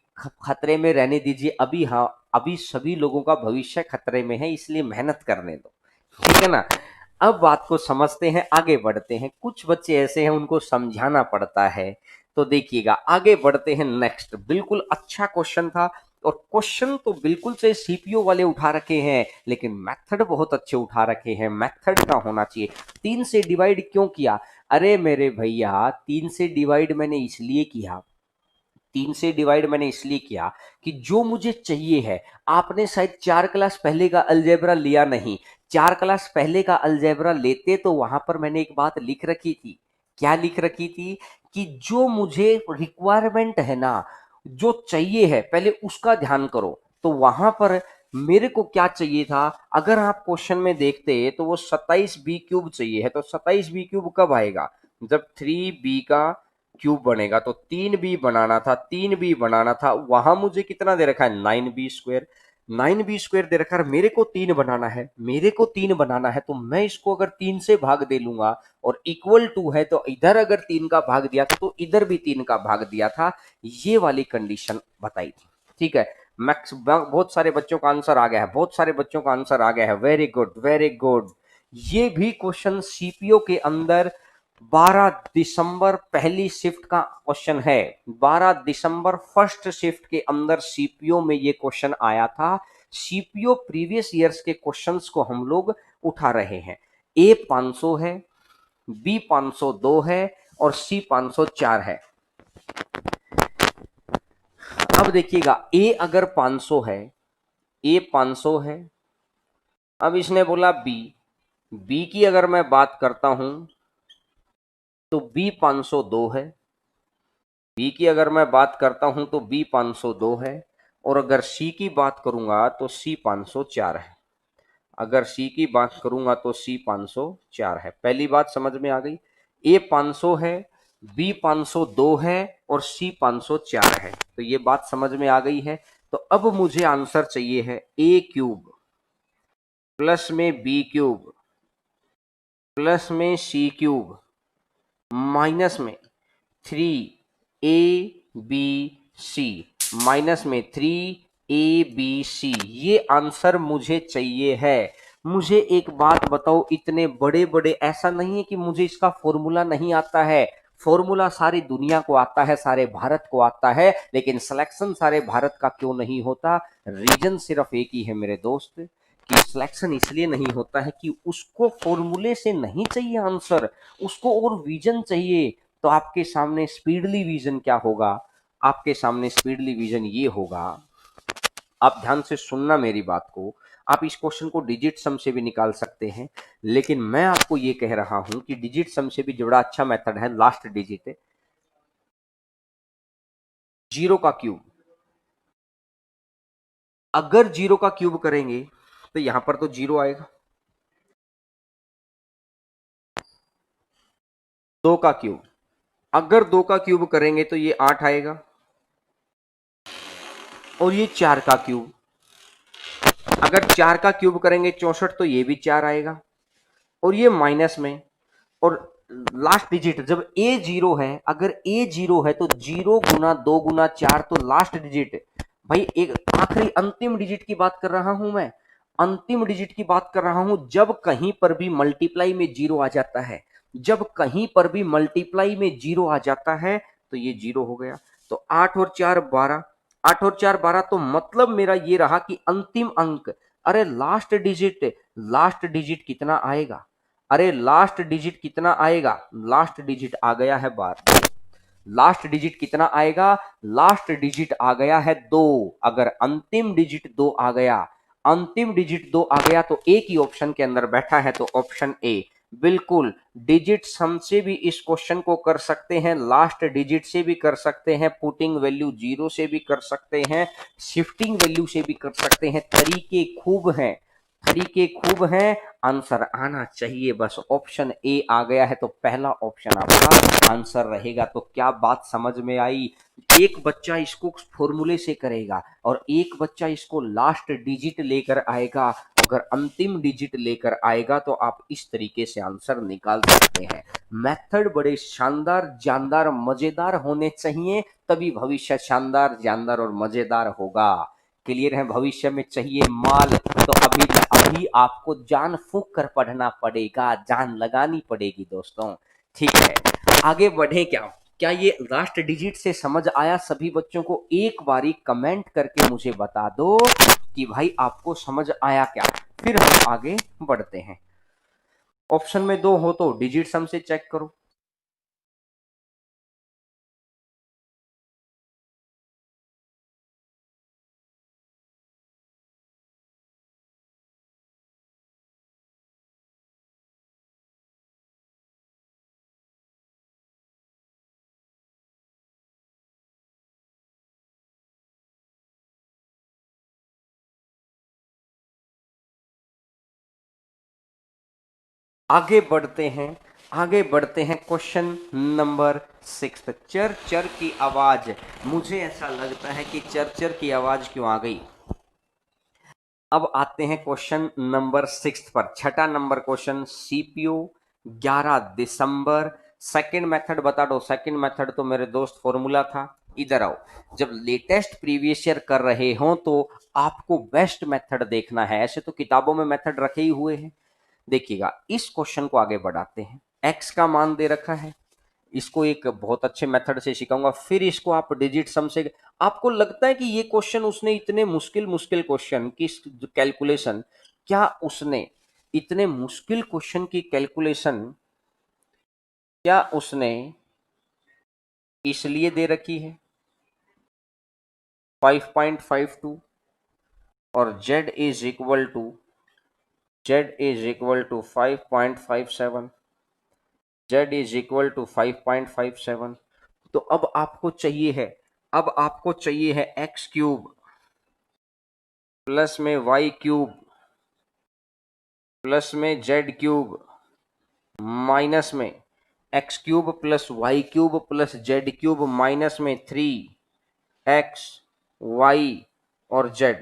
खतरे में रहने दीजिए। अभी हाँ, अभी सभी लोगों का भविष्य खतरे में है, इसलिए मेहनत करने दो, ठीक है ना। अब बात को समझते हैं, आगे बढ़ते हैं। कुछ बच्चे ऐसे हैं उनको समझाना पड़ता है, तो देखिएगा आगे बढ़ते हैं। नेक्स्ट बिल्कुल अच्छा क्वेश्चन था, और क्वेश्चन तो बिल्कुल से सीपीओ वाले उठा रखे हैं, लेकिन मेथड बहुत अच्छे उठा रखे हैं। मेथड का होना चाहिए। 3 से डिवाइड क्यों किया? अरे मेरे भैया 3 से डिवाइड मैंने इसलिए किया, 3 से डिवाइड मैंने इसलिए किया कि जो मुझे चाहिए है, आपने शायद 4 क्लास पहले का अलजेब्रा लिया नहीं। 4 क्लास पहले का अलजेब्रा लेते तो वहां पर मैंने एक बात लिख रखी थी। क्या लिख रखी थी? कि जो मुझे रिक्वायरमेंट है ना, जो चाहिए है, पहले उसका ध्यान करो। तो वहां पर मेरे को क्या चाहिए था, अगर आप क्वेश्चन में देखते तो वो 27b³ चाहिए है। तो 27b³ कब आएगा? जब 3b का क्यूब बनेगा। तो 3b बनाना था, वहां मुझे कितना दे रखा है, 9b²। 9b² दे रखा है, मेरे को 3 बनाना है। तो मैं इसको अगर 3 से भाग दे लूंगा और इक्वल टू है, तो इधर अगर 3 का भाग दिया था तो इधर भी 3 का भाग दिया था। ये वाली कंडीशन बताई थी, ठीक है। मैक्स बहुत सारे बच्चों का आंसर आ गया है, बहुत सारे बच्चों का आंसर आ गया है। Very good, very good. ये भी क्वेश्चन सीपीओ के अंदर 12 दिसंबर पहली शिफ्ट का क्वेश्चन है। 12 दिसंबर फर्स्ट शिफ्ट के अंदर सीपीओ में ये क्वेश्चन आया था। सीपीओ प्रीवियस ईयर्स के क्वेश्चंस को हम लोग उठा रहे हैं। ए 500 है, बी 502 है और सी 504 है। अब देखिएगा, ए अगर 500 है, ए 500 है। अब इसने बोला बी की अगर मैं बात करता हूं तो बी 502 है। बी की अगर मैं बात करता हूं तो बी 502 है। और अगर सी की बात करूंगा तो सी 504 है। अगर सी की बात करूंगा तो सी 504 है। पहली बात समझ में आ गई। ए 500 है, बी 502 है और सी 504 है। तो ये बात समझ में आ गई है। तो अब मुझे आंसर चाहिए है ए क्यूब प्लस में बी क्यूब प्लस में सी क्यूब माइनस में 3abc माइनस में 3abc। ये आंसर मुझे चाहिए है। मुझे एक बात बताओ, इतने बड़े बड़े, ऐसा नहीं है कि मुझे इसका फॉर्मूला नहीं आता है। फॉर्मूला सारी दुनिया को आता है, सारे भारत को आता है, लेकिन सिलेक्शन सारे भारत का क्यों नहीं होता? रीजन सिर्फ एक ही है मेरे दोस्त, कि सिलेक्शन इसलिए नहीं होता है कि उसको फॉर्मूले से नहीं चाहिए आंसर, उसको और विजन चाहिए। तो आपके सामने स्पीडली विजन क्या होगा? आपके सामने स्पीडली विजन ये होगा, आप ध्यान से सुनना मेरी बात को। आप इस क्वेश्चन को डिजिट सम से भी निकाल सकते हैं, लेकिन मैं आपको ये कह रहा हूं कि डिजिट सम से भी जो बड़ा अच्छा मेथड है, लास्ट डिजिट है जीरो का क्यूब। अगर जीरो का क्यूब करेंगे तो यहां पर तो जीरो आएगा। दो का क्यूब, अगर दो का क्यूब करेंगे तो ये 8 आएगा। और ये 4 का क्यूब, अगर 4 का क्यूब करेंगे 64, तो ये भी 4 आएगा। और ये माइनस में, और लास्ट डिजिट जब ए जीरो है, अगर ए जीरो है तो जीरो गुना दो गुना चार, तो लास्ट डिजिट भाई एक आखिरी अंतिम डिजिट की बात कर रहा हूं मैं, अंतिम डिजिट की बात कर रहा हूं। जब कहीं पर भी मल्टीप्लाई में जीरो आ जाता है, जब कहीं पर भी मल्टीप्लाई में जीरो आ जाता है, तो ये जीरो हो गया। तो 8 और 4 12, 8 और 4 12, तो मतलब मेरा ये रहा कि अंतिम अंक, अरे लास्ट डिजिट कितना आएगा? अरे लास्ट डिजिट कितना आएगा? लास्ट डिजिट आ गया है 12। लास्ट डिजिट कितना आएगा? लास्ट डिजिट आ गया है 2। अगर अंतिम डिजिट 2 आ गया, अंतिम डिजिट 2 आ गया, तो एक ही ऑप्शन के अंदर बैठा है, तो ऑप्शन ए। बिल्कुल डिजिट सम से भी इस क्वेश्चन को कर सकते हैं, लास्ट डिजिट से भी कर सकते हैं, पुटिंग वैल्यू जीरो से भी कर सकते हैं, शिफ्टिंग वैल्यू से भी कर सकते हैं। तरीके खूब हैं, तरीके खूब हैं, आंसर आना चाहिए बस। ऑप्शन ए आ गया है तो पहला ऑप्शन आपका आंसर रहेगा। तो क्या बात समझ में आई? एक बच्चा इसको फॉर्मूले से करेगा और एक बच्चा इसको लास्ट डिजिट लेकर आएगा। अगर अंतिम डिजिट लेकर आएगा तो आप इस तरीके से आंसर निकाल सकते हैं। मेथड बड़े शानदार, जानदार, मजेदार होने चाहिए, तभी भविष्य शानदार, जानदार और मजेदार होगा। क्लियर है? भविष्य में चाहिए माल, तो अभी अभी आपको जान फूंक कर पढ़ना पड़ेगा, जान लगानी पड़ेगी दोस्तों। ठीक है, आगे बढ़े क्या? क्या ये लास्ट डिजिट से समझ आया सभी बच्चों को? एक बारी कमेंट करके मुझे बता दो कि भाई आपको समझ आया क्या। फिर हम आगे बढ़ते हैं। ऑप्शन में दो हो तो डिजिट सम से चेक करो। आगे बढ़ते हैं, आगे बढ़ते हैं। Question number 6। चर चर की आवाज, मुझे ऐसा लगता है कि चर चर की आवाज क्यों आ गई। अब आते हैं क्वेश्चन नंबर 6 पर। छठा नंबर क्वेश्चन, सीपीयू 11 दिसंबर। सेकंड मेथड बता दो। सेकंड मेथड तो मेरे दोस्त फॉर्मूला था। इधर आओ, जब लेटेस्ट प्रीवियस ईयर कर रहे हो तो आपको बेस्ट मेथड देखना है। ऐसे तो किताबों में मेथड रखे ही हुए हैं। देखिएगा, इस क्वेश्चन को आगे बढ़ाते हैं। एक्स का मान दे रखा है, इसको एक बहुत अच्छे मेथड से सिखाऊंगा, फिर इसको आप डिजिट सम से। आपको लगता है कि ये क्वेश्चन उसने इतने मुश्किल मुश्किल क्वेश्चन की कैलकुलेशन, क्या उसने इतने मुश्किल क्वेश्चन की कैलकुलेशन क्या उसने इसलिए दे रखी है 5.52, और z is equal to 5.57, z is equal to 5.57। तो अब आपको चाहिए है, अब आपको चाहिए है एक्स क्यूब प्लस में वाई क्यूब प्लस में जेड क्यूब माइनस में x cube plus y cube plus z cube minus में 3x y और z,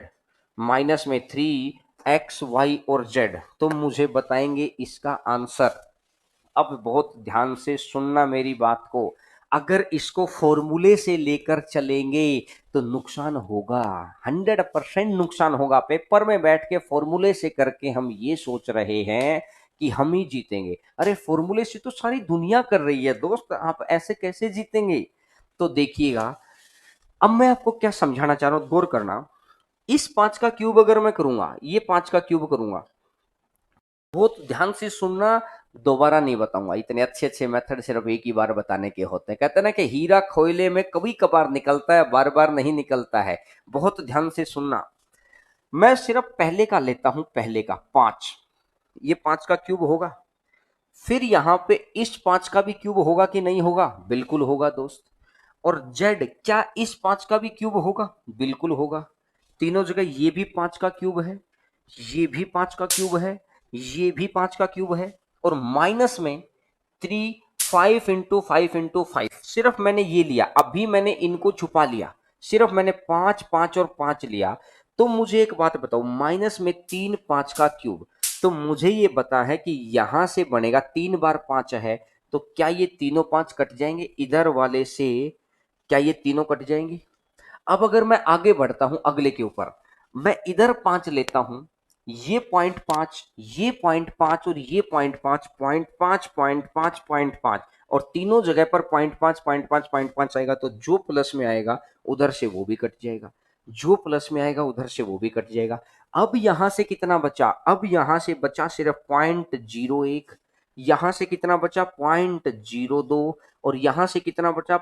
माइनस में 3x y और z। तो मुझे बताएंगे इसका आंसर। अब बहुत ध्यान से सुनना मेरी बात को। अगर इसको फॉर्मूले से लेकर चलेंगे तो नुकसान होगा, 100% नुकसान होगा। पेपर में बैठ के फॉर्मूले से करके हम ये सोच रहे हैं कि हम ही जीतेंगे। अरे फॉर्मूले से तो सारी दुनिया कर रही है दोस्त, आप ऐसे कैसे जीतेंगे? तो देखिएगा, अब मैं आपको क्या समझाना चाह रहा हूं, गौर करना। इस 5 का क्यूब अगर मैं करूंगा, ये 5 का क्यूब करूंगा, बहुत ध्यान से सुनना, दोबारा नहीं बताऊंगा। इतने अच्छे अच्छे मेथड सिर्फ एक ही बार बताने के होते हैं। कहते हैं ना कि हीरा कोयले में कभी कभार निकलता है, बार बार नहीं निकलता है। बहुत ध्यान से सुनना। मैं सिर्फ पहले का लेता हूं, पहले का 5, ये 5 का क्यूब होगा। फिर यहां पे इस 5 का भी क्यूब होगा कि नहीं होगा? बिल्कुल होगा दोस्त। और जेड, क्या इस 5 का भी क्यूब होगा? बिल्कुल होगा। तीनों जगह ये भी 5 का क्यूब है, ये भी 5 का क्यूब है, ये भी 5 का क्यूब है। और माइनस में 3, 5 इंटू 5 सिर्फ मैंने ये लिया, अभी मैंने इनको छुपा लिया, सिर्फ मैंने 5, 5 और 5 लिया। तो मुझे एक बात बताओ, माइनस में 3, 5 का क्यूब, तो मुझे ये बता है कि यहां से बनेगा 3 बार 5 है, तो क्या ये तीनों 5 कट जाएंगे इधर वाले से? क्या ये तीनों कट जाएंगे? अब अगर मैं आगे बढ़ता हूं अगले के ऊपर, मैं इधर 5 लेता हूं, ये 0.5, ये 0.5 और ये 0.5, 0.5, 0.5, 0.5, और तीनों जगह पर 0.5, 0.5, 0.5 आएगा, तो जो प्लस में आएगा उधर से वो भी कट जाएगा, जो प्लस में आएगा उधर से वो भी कट जाएगा। अब यहां से कितना बचा? अब यहां से बचा सिर्फ 0.01, यहां से कितना बचा? 0.02, और यहां से कितना बचा?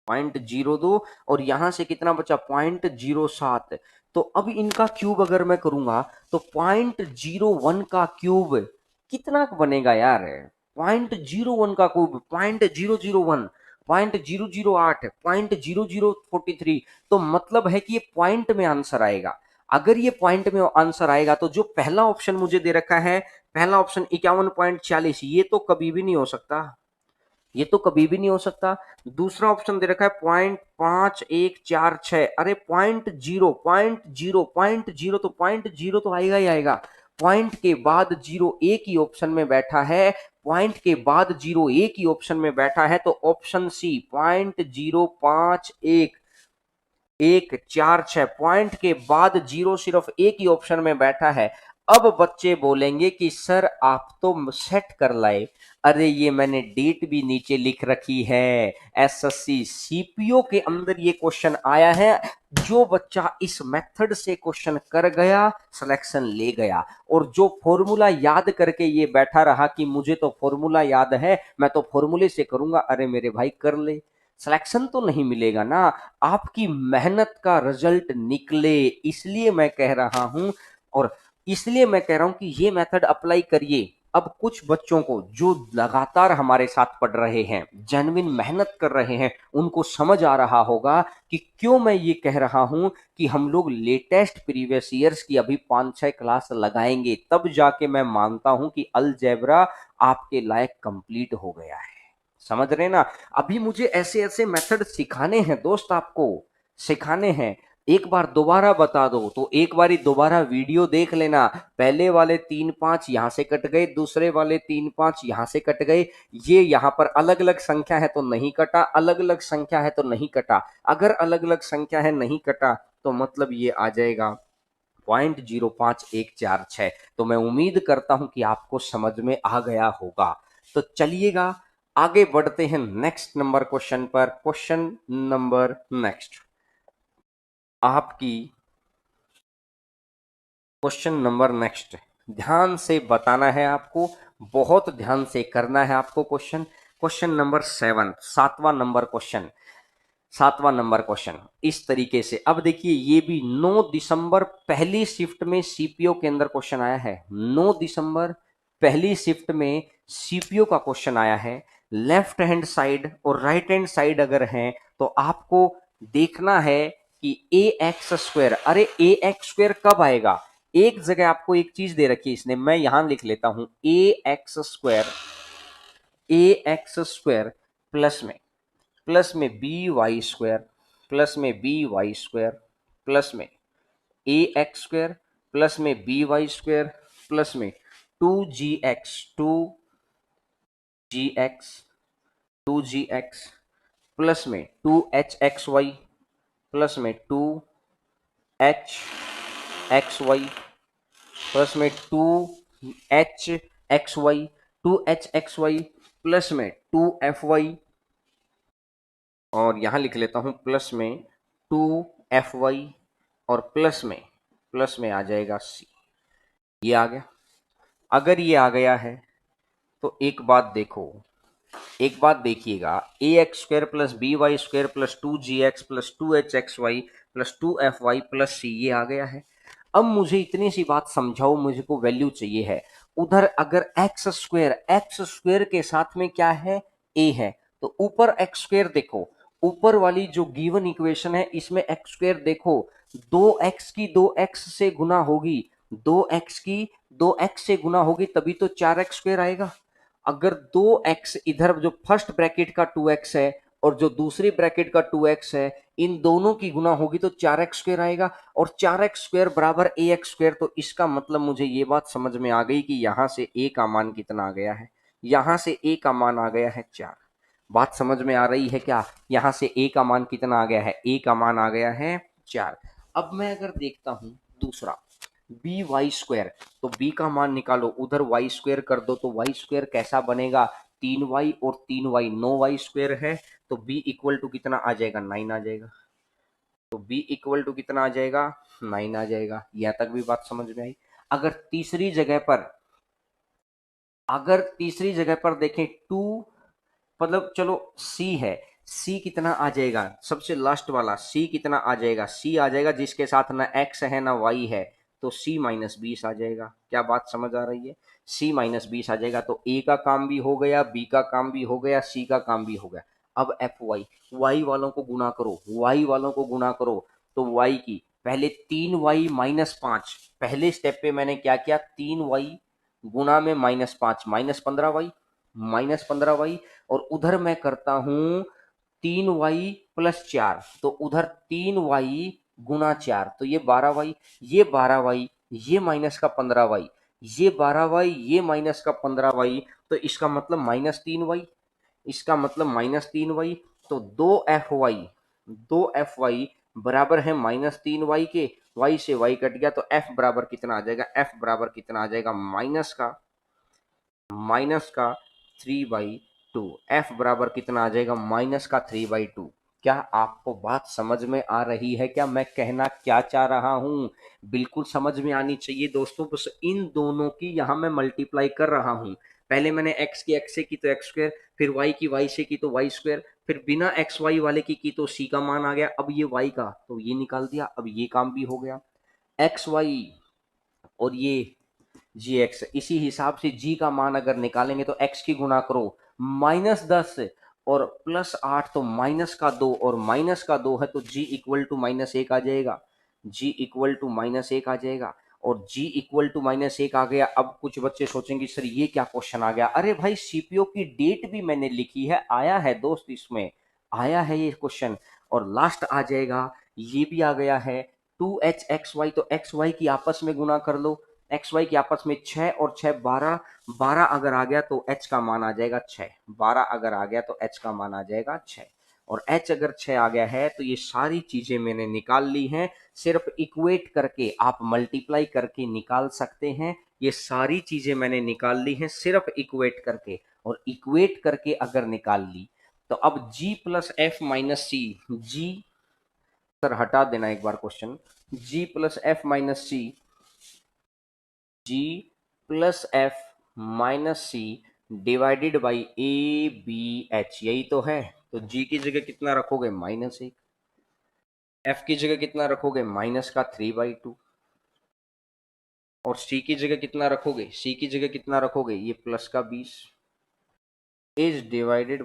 0.02, और यहां से कितना बचा? 0.07। तो अब इनका क्यूब अगर मैं करूंगा तो 0.01 का क्यूब कितना बनेगा यार? 0.01 का क्यूब 0.001, 0.008, 0.0043। तो मतलब है कि ये पॉइंट में आंसर आएगा। अगर ये पॉइंट में आंसर आएगा तो जो पहला ऑप्शन मुझे दे रखा है, पहला ऑप्शन 51.40, ये तो कभी भी नहीं हो सकता, ये तो कभी भी नहीं हो सकता। दूसरा ऑप्शन दे रखा है 0.5146, अरे पॉइंट जीरो तो आएगा ही आएगा। पॉइंट के बाद जीरो एक ही ऑप्शन में बैठा है, पॉइंट के बाद जीरो एक ही ऑप्शन में बैठा है, तो ऑप्शन सी 0.051146, पॉइंट के बाद जीरो सिर्फ एक ही ऑप्शन में बैठा है। अब बच्चे बोलेंगे कि सर आप तो सेट कर लाए। अरे ये मैंने डेट भी नीचे लिख रखी है, एसएससी सीपीओ के अंदर ये क्वेश्चन आया है। जो बच्चा इस मेथड से क्वेश्चन कर गया, सिलेक्शन ले गया। और जो फॉर्मूला याद करके ये बैठा रहा कि मुझे तो फॉर्मूला याद है, मैं तो फॉर्मूले से करूंगा, अरे मेरे भाई कर ले, सिलेक्शन तो नहीं मिलेगा ना। आपकी मेहनत का रिजल्ट निकले, इसलिए मैं कह रहा हूं। और इसलिए मैं कह रहा हूं कि ये मेथड अप्लाई करिए। अब कुछ बच्चों को जो लगातार हमारे साथ पढ़ रहे हैं, जेन्युइन मेहनत कर रहे हैं, उनको समझ आ रहा होगा कि क्यों मैं ये कह रहा हूं कि हम लोग लेटेस्ट प्रीवियस ईयर्स की अभी 5-6 क्लास लगाएंगे, तब जाके मैं मानता हूं कि अलजेब्रा आपके लायक कंप्लीट हो गया है। समझ रहे ना? अभी मुझे ऐसे ऐसे मेथड सिखाने हैं दोस्त, आपको सिखाने हैं। एक बार दोबारा बता दो तो एक बारी दोबारा वीडियो देख लेना। पहले वाले 3-5 यहां से कट गए, दूसरे वाले 3-5 यहां से कट गए, ये यहां पर अलग अलग संख्या है तो नहीं कटा, अलग अलग संख्या है तो नहीं कटा। अगर अलग अलग संख्या है नहीं कटा तो मतलब ये आ जाएगा 0.05146। तो मैं उम्मीद करता हूं कि आपको समझ में आ गया होगा। तो चलिएगा आगे बढ़ते हैं नेक्स्ट नंबर क्वेश्चन पर। क्वेश्चन नंबर नेक्स्ट आपकी, क्वेश्चन नंबर नेक्स्ट, ध्यान से बताना है आपको, बहुत ध्यान से करना है आपको क्वेश्चन। क्वेश्चन नंबर 7, सातवां नंबर क्वेश्चन इस तरीके से। अब देखिए ये भी 9 दिसंबर पहली शिफ्ट में सीपीओ के अंदर क्वेश्चन आया है। 9 दिसंबर पहली शिफ्ट में सीपीओ का क्वेश्चन आया है। लेफ्ट हैंड साइड और राइट हैंड साइड अगर है तो आपको देखना है कि ए एक्स स्क्वायर, अरे ए एक्स स्क्वायर कब आएगा? एक जगह आपको एक चीज दे रखी है इसने, मैं यहां लिख लेता हूं ए एक्स स्क्वायर प्लस में बी वाई स्क्वायर, प्लस में ए एक्स स्क्वायर, प्लस में बी वाई स्क्वायर, प्लस में 2 जी एक्स, प्लस में 2 एच एक्स वाई, प्लस में 2 एच एक्स वाई, प्लस में 2 H x Y, 2h(xy) plus में 2fy, और यहां लिख लेता हूं प्लस में 2fy, और प्लस में आ जाएगा c। ये आ गया। अगर ये आ गया है तो एक बात देखिएगा, A X square plus B Y square plus 2gx plus 2h(xy) plus 2fy plus c, ये आ गया है। अब मुझे इतनी सी बात समझाओ, मुझे को वैल्यू चाहिए है। उधर अगर एक्स स्क्वायर के साथ में क्या है, ए है, तो ऊपर एक्स स्क्वायर देखो, ऊपर वाली जो गिवन इक्वेशन है इसमें एक्स स्क्वायर देखो, 2x की 2x से गुना होगी, 2x की 2x से गुना होगी, तभी तो 4x स्क्वायर आएगा। अगर 2x इधर जो फर्स्ट ब्रैकेट का 2x है और जो दूसरी ब्रैकेट का 2x है, इन दोनों की गुना होगी तो 4x स्क्वायर आएगा, और 4x स्क्वायर बराबर ax स्क्वायर। तो इसका मतलब मुझे ये बात समझ में आ गई कि यहां से a का मान कितना आ गया है, यहां से a का मान आ गया है 4। बात समझ में आ रही है क्या? यहां से a का मान कितना आ गया है, a का मान आ गया है 4। अब मैं अगर देखता हूं दूसरा बी वाई स्क्वायर, तो बी का मान निकालो, उधर वाई स्क्वायर कर दो, तो वाई स्क्वायर कैसा बनेगा, 3y और 3y 9y स्क्वायर है, तो b इक्वल टू कितना आ जाएगा, 9 आ जाएगा। तो b इक्वल टू कितना आ जाएगा, 9 आ जाएगा। यहां तक भी बात समझ में आई। अगर तीसरी जगह पर देखें टू, मतलब चलो c है, c कितना आ जाएगा, सबसे लास्ट वाला c कितना आ जाएगा, c आ जाएगा जिसके साथ ना x है ना y है, तो c माइनस 20 आ जाएगा। क्या बात समझ आ रही है? c माइनस 20 आ जाएगा, तो a का काम भी हो गया, b का काम भी हो गया, c का काम भी हो गया। अब एफ वाई, वाई वालों को गुना करो, तो y की पहले 3y माइनस 5, पहले स्टेप पे मैंने क्या किया, 3y गुना में -5, -15y, और उधर मैं करता हूं 3y प्लस 4, तो उधर 3y गुना 4, तो ये 12y, ये 12y, ये माइनस का 15y, ये 12y, ये माइनस का 15y, तो इसका मतलब -3y, इसका मतलब -3y। तो 2fy बराबर है -3y के, y से y कट गया, तो f बराबर कितना आ जाएगा, f बराबर कितना आ जाएगा, माइनस का 3/2। f बराबर कितना आ जाएगा, -3/2। क्या आपको बात समझ में आ रही है? क्या मैं कहना क्या चाह रहा हूं, बिल्कुल समझ में आनी चाहिए दोस्तों। बस इन दोनों की यहां मैं मल्टीप्लाई कर रहा हूं। पहले मैंने x की x से की तो x स्क्वायर, फिर y की y से की तो y स्क्वायर, फिर बिना x y वाले की तो c का मान आ गया। अब ये y का तो ये निकाल दिया, अब ये काम भी हो गया। x y और ये जी एक्स, इसी हिसाब से जी का मान अगर निकालेंगे तो एक्स की गुना करो, -10 और +8, तो -2 और -2 है, तो जी इक्वल टू -1 आ जाएगा, जी इक्वल टू -1 आ जाएगा। और जी इक्वल टू -1 आ गया। अब कुछ बच्चे सोचेंगे सर ये क्या क्वेश्चन आ गया, अरे भाई सीपीओ की डेट भी मैंने लिखी है, आया है दोस्त, इसमें आया है ये क्वेश्चन। और लास्ट आ जाएगा, ये भी आ गया है 2h(xy), तो एक्स वाई की आपस में गुना कर लो, एक्स वाई की आपस में 6 और 6 12, 12 अगर आ गया तो h का मान आ जाएगा 6, 12 अगर आ गया तो h का मान आ जाएगा 6, और h अगर 6 आ गया है तो ये सारी चीजें मैंने निकाल ली हैं। सिर्फ इक्वेट करके आप मल्टीप्लाई करके निकाल सकते हैं, ये सारी चीजें मैंने निकाल ली हैं सिर्फ इक्वेट करके, और इक्वेट करके अगर निकाल ली तो अब g plus F minus C, जी सर हटा देना एक बार question, g plus F minus C, जी plus F minus C divided by A B H, यही तो है। तो जी की जगह कितना रखोगे, -1, एफ की जगह कितना रखोगे, -3/2, और सी की जगह कितना रखोगे, ये +20, as divided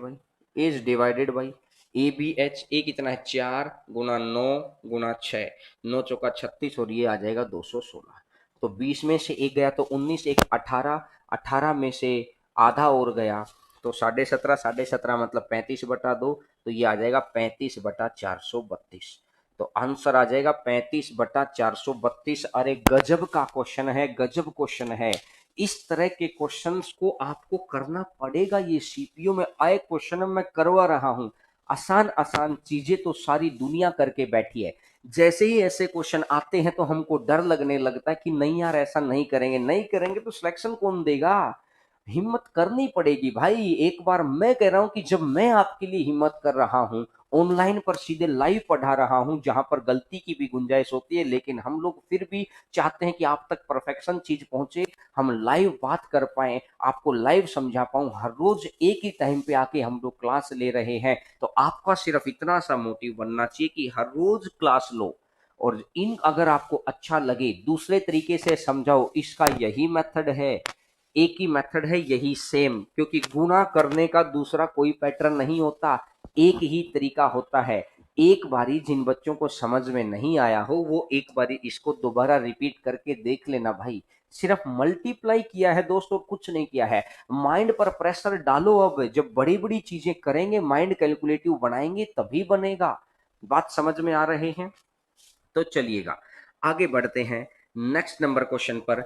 by A B H, A कितना है 4 गुना 9 गुना 6, 9 चौका 36, और ये आ जाएगा 216। तो 20 में से एक गया तो 19, एक 18, 18 में से आधा और गया तो 17.5, 17.5 मतलब 35/2, तो ये आ जाएगा 35/432। तो आंसर आ जाएगा 35/432। अरे गजब का क्वेश्चन है, गजब क्वेश्चन है। इस तरह के क्वेश्चंस को आपको करना पड़ेगा, ये सीपीयू में आए क्वेश्चन मैं करवा रहा हूं। आसान आसान चीजें तो सारी दुनिया करके बैठी है। जैसे ही ऐसे क्वेश्चन आते हैं तो हमको डर लगने लगता है कि नहीं यार ऐसा नहीं करेंगे, नहीं करेंगे तो सिलेक्शन कौन देगा। हिम्मत करनी पड़ेगी भाई। एक बार मैं कह रहा हूं कि जब मैं आपके लिए हिम्मत कर रहा हूं, ऑनलाइन पर सीधे लाइव पढ़ा रहा हूं जहां पर गलती की भी गुंजाइश होती है, लेकिन हम लोग फिर भी चाहते हैं कि आप तक परफेक्शन चीज पहुंचे, हम लाइव बात कर पाए, आपको लाइव समझा पाऊं। हर रोज एक ही टाइम पे आके हम लोग क्लास ले रहे हैं, तो आपका सिर्फ इतना सा मोटिव बनना चाहिए कि हर रोज क्लास लो। और इन अगर आपको अच्छा लगे दूसरे तरीके से समझाओ, इसका यही मेथड है, एक ही मेथड है यही सेम, क्योंकि गुणा करने का दूसरा कोई पैटर्न नहीं होता, एक ही तरीका होता है। एक बारी जिन बच्चों को समझ में नहीं आया हो वो एक बारी इसको दोबारा रिपीट करके देख लेना भाई। सिर्फ मल्टीप्लाई किया है दोस्तों, कुछ नहीं किया है। माइंड पर प्रेशर डालो, अब जब बड़ी बड़ी चीजें करेंगे, माइंड कैलकुलेटिव बनाएंगे तभी बनेगा। बात समझ में आ रहे हैं? तो चलिएगा आगे बढ़ते हैं नेक्स्ट नंबर क्वेश्चन पर।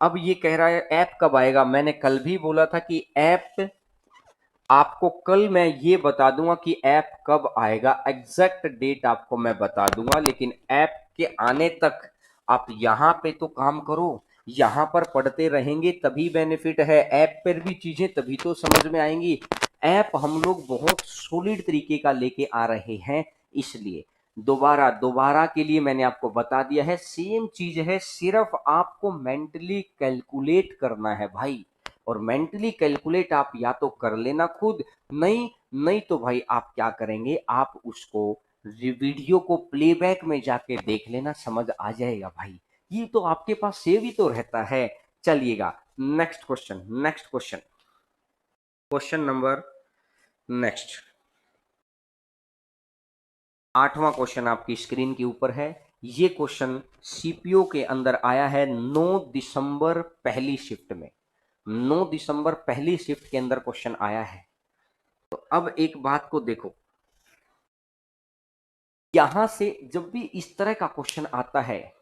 अब ये कह रहा है ऐप कब आएगा। मैंने कल भी बोला था कि ऐप आपको कल मैं ये बता दूंगा कि ऐप कब आएगा, एग्जैक्ट डेट आपको मैं बता दूंगा। लेकिन ऐप के आने तक आप यहाँ पे तो काम करो, यहाँ पर पढ़ते रहेंगे तभी बेनिफिट है। ऐप पर भी चीजें तभी तो समझ में आएंगी। ऐप हम लोग बहुत सॉलिड तरीके का लेके आ रहे हैं, इसलिए दोबारा दोबारा के लिए मैंने आपको बता दिया है, सेम चीज है, सिर्फ आपको मेंटली कैलकुलेट करना है भाई। और मेंटली कैलकुलेट आप या तो कर लेना खुद, नहीं नहीं तो भाई आप क्या करेंगे, आप उसको वीडियो को प्लेबैक में जाके देख लेना, समझ आ जाएगा भाई। ये तो आपके पास सेव ही तो रहता है। चलिएगा next question, next question, question number next, आठवां क्वेश्चन आपकी स्क्रीन के ऊपर है। ये क्वेश्चन सीपीओ के अंदर आया है 9 दिसंबर पहली शिफ्ट में, 9 दिसंबर पहली शिफ्ट के अंदर क्वेश्चन आया है। तो अब एक बात को देखो, यहां से जब भी इस तरह का क्वेश्चन आता है,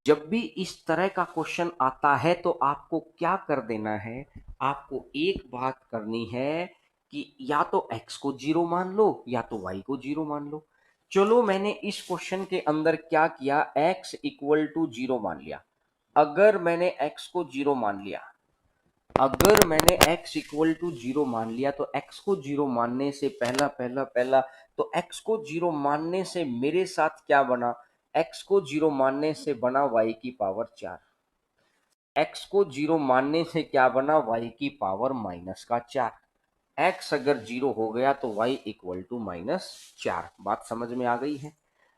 जब भी इस तरह का क्वेश्चन आता है तो आपको क्या कर देना है, आपको एक बात करनी है कि या तो x को जीरो मान लो या तो y को जीरो मान लो। चलो मैंने इस क्वेश्चन के अंदर क्या किया, x इक्वल टू जीरो मान लिया। अगर मैंने x को जीरो मान लिया, अगर मैंने x इक्वल टू जीरो मान लिया, तो x को जीरो मानने से पहला पहला पहला, तो x को जीरो मानने से मेरे साथ क्या बना, x को जीरो मानने से बना y की पावर 4, x को जीरो मानने से क्या बना, y की पावर -4। x अगर जीरो हो गया तो y इक्वल टू -4। बात समझ में आ गई है?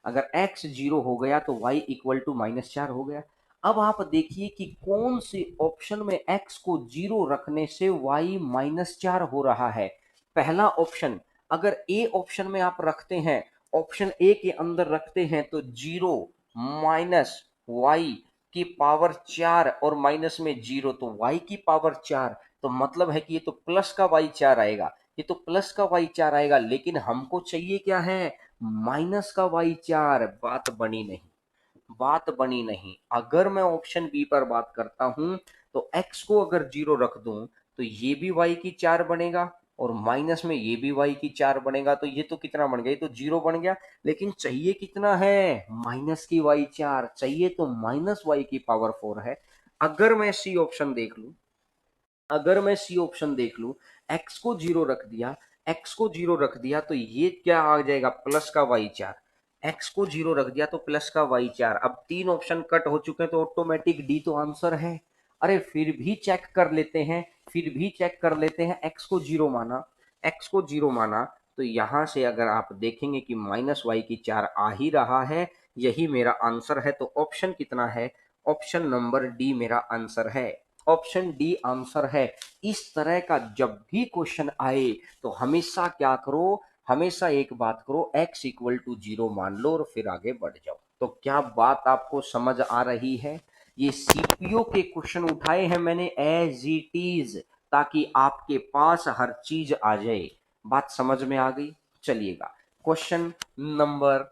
अगर x जीरो हो गया तो y इक्वल टू -4 हो गया। अब आप देखिए कि कौन से ऑप्शन में x को जीरो रखने से y -4 हो रहा है। पहला ऑप्शन, अगर ए ऑप्शन में आप रखते हैं, ऑप्शन ए के अंदर रखते हैं तो जीरो माइनस वाई की पावर 4 और माइनस में जीरो तो y की पावर 4, तो मतलब है कि ये तो प्लस का y4 आएगा, ये तो प्लस का y4 आएगा, लेकिन हमको चाहिए क्या है, माइनस का y4। बात बनी नहीं, बात बनी नहीं। अगर मैं ऑप्शन बी पर बात करता हूं तो x को अगर जीरो रख दूं तो ये भी y की 4 बनेगा और माइनस में ये भी y की 4 बनेगा, तो ये तो कितना बन गया, ये तो जीरो बन गया। लेकिन चाहिए कितना है, माइनस की y4 चाहिए, तो माइनस y की पावर 4 है। अगर मैं सी ऑप्शन देख लूं, अगर मैं सी ऑप्शन देख लूं, x को जीरो रख दिया, x को जीरो रख दिया तो ये क्या आ जाएगा, प्लस का y4। x को जीरो रख दिया तो प्लस का y4। अब तीन ऑप्शन कट हो चुके हैं तो ऑटोमेटिक डी तो आंसर है। अरे फिर भी चेक कर लेते हैं, फिर भी चेक कर लेते हैं। x को जीरो माना, x को जीरो माना, तो यहां से अगर आप देखेंगे कि माइनस वाई की 4 आ ही रहा है, यही मेरा आंसर है। तो ऑप्शन कितना है, ऑप्शन नंबर डी मेरा आंसर है, ऑप्शन डी आंसर है। इस तरह का जब भी क्वेश्चन आए तो हमेशा क्या करो, हमेशा एक बात करो, x इक्वल टू जीरो मान लो और फिर आगे बढ़ जाओ। तो क्या बात आपको समझ आ रही है? ये सीपीओ के क्वेश्चन उठाए हैं मैंने एज इट इज, ताकि आपके पास हर चीज आ जाए। बात समझ में आ गई? चलिएगा क्वेश्चन नंबर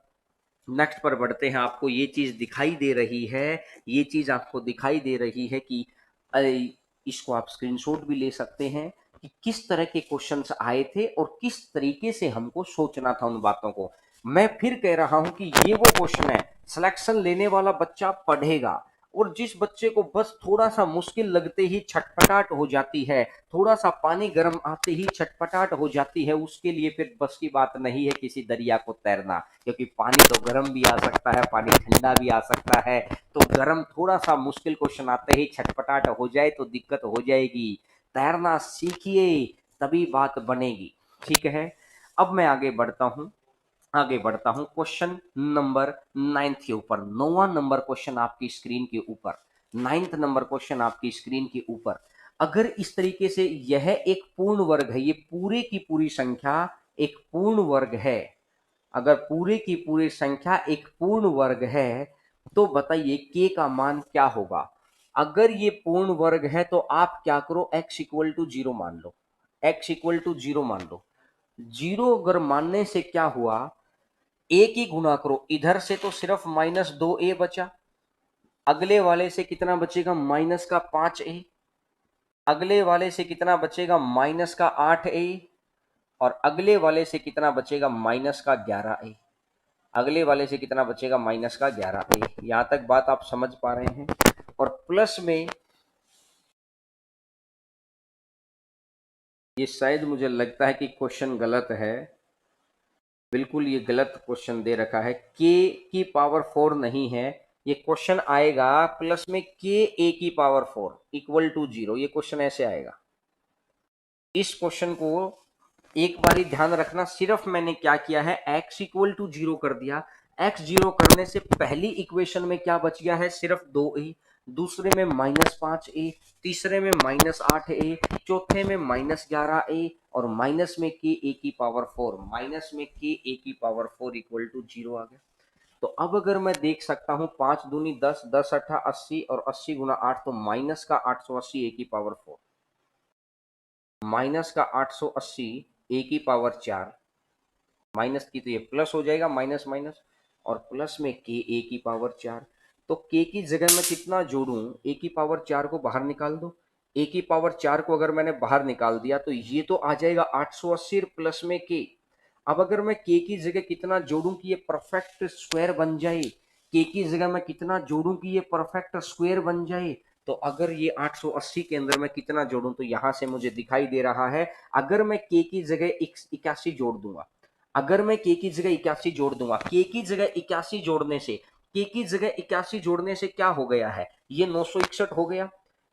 नेक्स्ट पर बढ़ते हैं। आपको ये चीज दिखाई दे रही है, ये चीज आपको दिखाई दे रही है कि अरे, इसको आप स्क्रीनशॉट भी ले सकते हैं। कि किस तरह के क्वेश्चंस आए थे और किस तरीके से हमको सोचना था उन बातों को। मैं फिर कह रहा हूं कि ये वो क्वेश्चन है, सिलेक्शन लेने वाला बच्चा पढ़ेगा, और जिस बच्चे को बस थोड़ा सा मुश्किल लगते ही छटपटाहट हो जाती है, थोड़ा सा पानी गर्म आते ही छटपटाहट हो जाती है, उसके लिए फिर बस की बात नहीं है किसी दरिया को तैरना, क्योंकि पानी तो गर्म भी आ सकता है, पानी ठंडा भी आ सकता है। तो गर्म थोड़ा सा मुश्किल क्वेश्चन आते ही छटपटाहट हो जाए तो दिक्कत हो जाएगी। तैरना सीखिए, तभी बात बनेगी। ठीक है, अब मैं आगे बढ़ता हूं क्वेश्चन नंबर 9 के ऊपर। 9वां नंबर क्वेश्चन आपकी स्क्रीन के ऊपर, 9th नंबर क्वेश्चन आपकी स्क्रीन के ऊपर। अगर इस तरीके से यह एक पूर्ण वर्ग है, ये पूरे की पूरी संख्या एक पूर्ण वर्ग है, अगर पूरे की पूरी संख्या एक पूर्ण वर्ग है, तो बताइए के का मान क्या होगा। अगर ये पूर्ण वर्ग है तो आप क्या करो, x इक्वल टू जीरो मान लो, x इक्वल टू जीरो मान लो। जीरो अगर मानने से क्या हुआ, ए की गुणा करो, इधर से तो सिर्फ -2a बचा, अगले वाले से कितना बचेगा, -5a, अगले वाले से कितना बचेगा, -8a, और अगले वाले से कितना बचेगा, -11a, अगले वाले से कितना बचेगा, -11a। यहां तक बात आप समझ पा रहे हैं। और प्लस में ये शायद मुझे लगता है कि क्वेश्चन गलत है, बिल्कुल ये गलत क्वेश्चन दे रखा है, के की पावर 4 नहीं है। ये क्वेश्चन आएगा प्लस में के ए की पावर 4 इक्वल टू जीरो, ये क्वेश्चन ऐसे आएगा। इस क्वेश्चन को एक बारी ध्यान रखना, सिर्फ मैंने क्या किया है, x इक्वल टू जीरो कर दिया। x जीरो करने से पहली इक्वेशन में क्या बच गया है, सिर्फ 2a, दूसरे में -5a, तीसरे में -8a, चौथे में -11a, और माइनस में के ए की पावर 4, माइनस में के ए की पावर 4 इक्वल टू जीरो आ गया। तो अब अगर मैं देख सकता हूं, 5 दूनी 10, 10 अट्ठा 80, और 80 गुना 8 तो माइनस का 880 ए की पावर 4, माइनस का 880 ए की पावर 4, माइनस की तो ये प्लस हो जाएगा, माइनस माइनस, और प्लस में के ए की पावर 4। तो के की जगह मैं कितना जोड़ूं, ए की पावर 4 को बाहर निकाल दो, ए की पावर 4 को अगर मैंने बाहर निकाल दिया तो ये तो आ जाएगा 880 प्लस में के। अब अगर मैं के की जगह कितना जोड़ूं कि ये परफेक्ट स्क्वायर बन जाए, के की जगह मैं कितना जोड़ूं कि ये परफेक्ट स्क्वायर बन जाए, तो अगर ये 880 के अंदर मैं कितना जोड़ूं, तो यहां से मुझे दिखाई दे रहा है, अगर मैं के की जगह 81 जोड़ दूंगा, अगर मैं के की जगह 81 जोड़ दूंगा, के की जगह 81 जोड़ने से, के की जगह 81 जोड़ने से क्या हो गया है, ये 961 हो गया।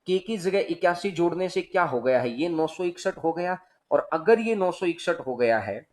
के की जगह 81 जोड़ने से क्या हो गया है, ये 961 हो गया। और अगर ये 961 हो गया है,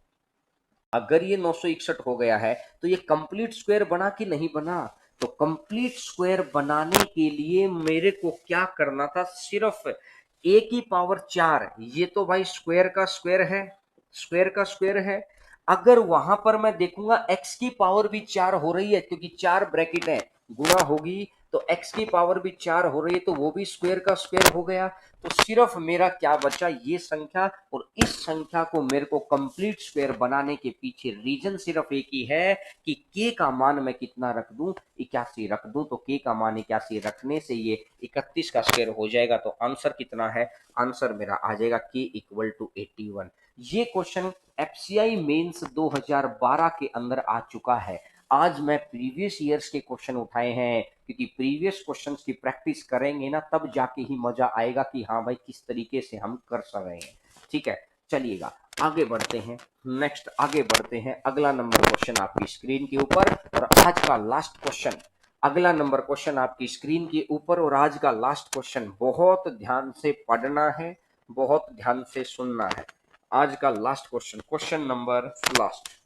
अगर ये 961 हो गया है, तो ये कंप्लीट स्क्वायर बना कि नहीं बना। तो कंप्लीट स्क्वायर बनाने के लिए मेरे को क्या करना था, सिर्फ ए की पावर 4, ये तो भाई स्क्वायर का स्क्वायर है, स्क्वायर का स्क्वायर है। अगर वहां पर मैं देखूंगा एक्स की पावर भी 4 हो रही है, क्योंकि 4 ब्रैकेट है, गुणा होगी तो एक्स की पावर भी 4 हो रही है, तो वो भी स्क्वायर का स्क्वायर हो गया। तो सिर्फ मेरा क्या बचा, ये संख्या, और इस संख्या को मेरे को कंप्लीट स्क्वायर बनाने के पीछे रीजन सिर्फ एक ही है कि के का मान मैं कितना रख दूं, 81 रख दूं, तो के का मान 81 रखने से ये 31 का स्क्वायर हो जाएगा। तो आंसर कितना है, आंसर मेरा आ जाएगा के इक्वल टू 81। ये क्वेश्चन एफसीआई मेंस 2012 के अंदर आ चुका है। आज मैं प्रीवियस ईयर्स के क्वेश्चन उठाए हैं, क्योंकि प्रीवियस क्वेश्चंस की प्रैक्टिस करेंगे ना, तब जाके ही मजा आएगा कि हाँ भाई किस तरीके से हम कर रहे हैं। ठीक है, चलिएगा आगे बढ़ते हैं, नेक्स्ट आगे बढ़ते हैं। अगला नंबर क्वेश्चन आपकी स्क्रीन के ऊपर, और आज का लास्ट क्वेश्चन, अगला नंबर क्वेश्चन आपकी स्क्रीन के ऊपर, और आज का लास्ट क्वेश्चन। बहुत ध्यान से पढ़ना है, बहुत ध्यान से सुनना है। आज का last question, question number last,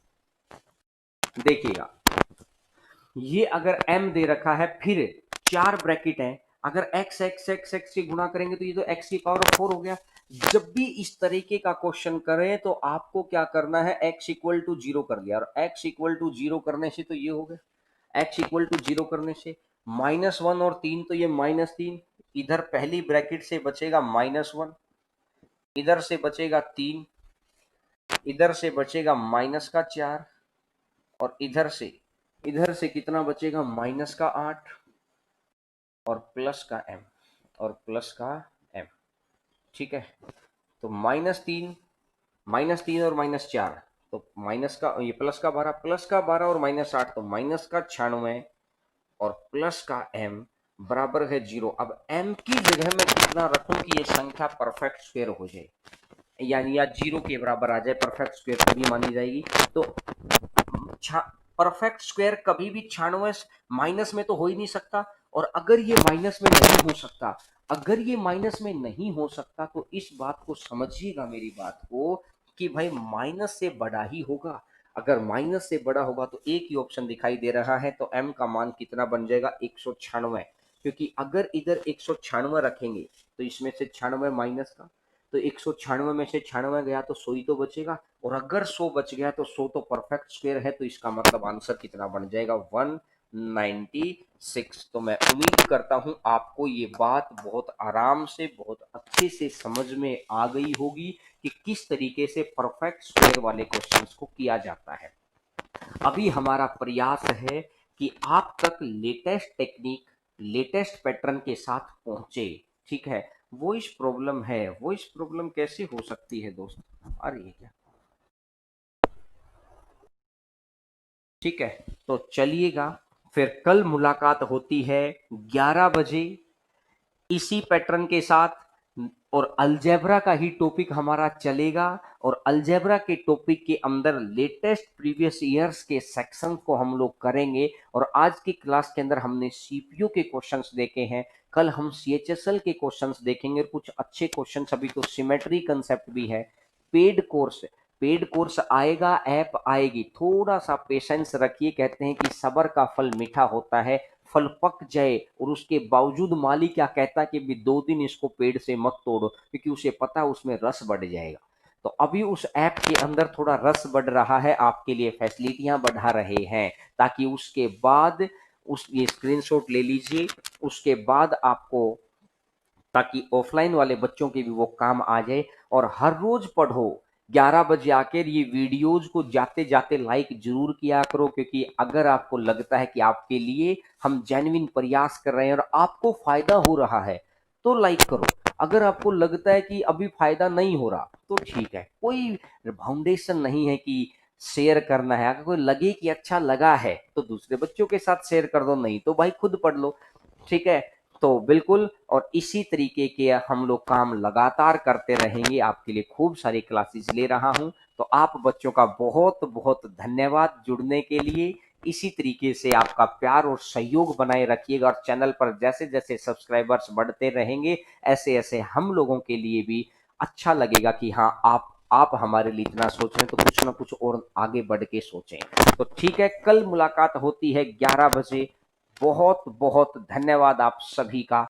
देखिएगा। ये अगर m दे रखा है, फिर 4 ब्रैकेट है, अगर x x x x से गुणा करेंगे तो ये तो x की पावर 4 हो गया। जब भी इस तरीके का क्वेश्चन करें तो आपको क्या करना है, x इक्वल टू जीरो कर दिया, और x इक्वल टू जीरो करने से तो ये हो गया, x इक्वल टू जीरो करने से -1 और 3, तो ये -3, इधर पहली ब्रैकेट से बचेगा -1, इधर से बचेगा 3, इधर से बचेगा -4, और इधर से कितना बचेगा, -8, और प्लस का m, और प्लस का m। ठीक है, तो -3 और -4, तो माइनस का ये प्लस का 12 और -8, तो माइनस का 96 और प्लस का m बराबर है 0। अब m की जगह मैं कितना रखूं कि ये संख्या परफेक्ट स्क्वायर हो जाए, यानी या 0 के बराबर आ जाए, परफेक्ट स्क्वायर तभी मानी जाएगी। तो परफेक्ट स्क्वायर कभी भी 96 माइनस में तो हो ही नहीं सकता, और अगर ये माइनस में नहीं हो सकता, तो इस बात को समझिएगा मेरी बात को, कि भाई माइनस से बड़ा ही होगा। अगर माइनस से बड़ा होगा तो एक ही ऑप्शन दिखाई दे रहा है, तो m का मान कितना बन जाएगा 196, क्योंकि अगर इधर 196 रखेंगे तो इसमें से 96 माइनस का, तो 196 में से 96 गया तो 100 ही तो बचेगा, और अगर 100 बच गया तो 100 तो परफेक्ट स्क्वायर है, तो इसका मतलब आंसर कितना बन जाएगा 196। तो मैं उम्मीद करता हूं आपको ये बात बहुत आराम से, बहुत अच्छे से समझ में आ गई होगी कि किस तरीके से परफेक्ट स्क्वायर वाले क्वेश्चंस को किया जाता है। अभी हमारा प्रयास है कि आप तक लेटेस्ट टेक्निक, लेटेस्ट पैटर्न के साथ पहुंचे। ठीक है, वॉइस प्रॉब्लम कैसे हो सकती है दोस्त, आ रही है क्या? ठीक है, तो चलिएगा, फिर कल मुलाकात होती है 11 बजे इसी पैटर्न के साथ, और अलजेब्रा का ही टॉपिक हमारा चलेगा, और अलजेब्रा के टॉपिक के अंदर लेटेस्ट प्रीवियस ईयर्स के सेक्शन को हम लोग करेंगे। और आज की क्लास के अंदर हमने सीपीयू के क्वेश्चंस देखे हैं, कल हम सीएचएसएल के क्वेश्चंस देखेंगे, और कुछ अच्छे क्वेश्चंस, अभी तो सिमेट्री कंसेप्ट भी है। पेड कोर्स पेड कोर्स आएगा, ऐप आएगी, थोड़ा सा पेशेंस रखिए। कहते हैं कि सब्र का फल मीठा होता है, फल पक जाए और उसके बावजूद माली क्या कहता है कि भी 2 दिन इसको पेड़ से मत तोड़ो, क्योंकि उसे पता है उसमें रस बढ़ जाएगा। तो अभी उस ऐप के अंदर थोड़ा रस बढ़ रहा है, आपके लिए फैसिलिटियां बढ़ा रहे हैं, ताकि उसके बाद उस ये स्क्रीनशॉट ले लीजिए, उसके बाद आपको, ताकि ऑफलाइन वाले बच्चों के भी वो काम आ जाए। और हर रोज पढ़ो, 11 बजे आकर ये वीडियोज को जाते जाते लाइक जरूर किया करो, क्योंकि अगर आपको लगता है कि आपके लिए हम जेन्युइन प्रयास कर रहे हैं और आपको फायदा हो रहा है तो लाइक करो। अगर आपको लगता है कि अभी फायदा नहीं हो रहा तो ठीक है, कोई फाउंडेशन नहीं है कि शेयर करना है। अगर कोई लगे कि अच्छा लगा है तो दूसरे बच्चों के साथ शेयर कर दो, नहीं तो भाई खुद पढ़ लो। ठीक है, तो बिल्कुल, और इसी तरीके के हम लोग काम लगातार करते रहेंगे, आपके लिए खूब सारी क्लासेस ले रहा हूं। तो आप बच्चों का बहुत बहुत धन्यवाद जुड़ने के लिए। इसी तरीके से आपका प्यार और सहयोग बनाए रखिएगा, और चैनल पर जैसे जैसे सब्सक्राइबर्स बढ़ते रहेंगे, ऐसे ऐसे हम लोगों के लिए भी अच्छा लगेगा कि हाँ, आप हमारे लिए इतना सोच रहे हैं, तो कुछ ना कुछ और आगे बढ़ के सोचें। तो ठीक है, कल मुलाकात होती है 11 बजे। बहुत बहुत धन्यवाद आप सभी का।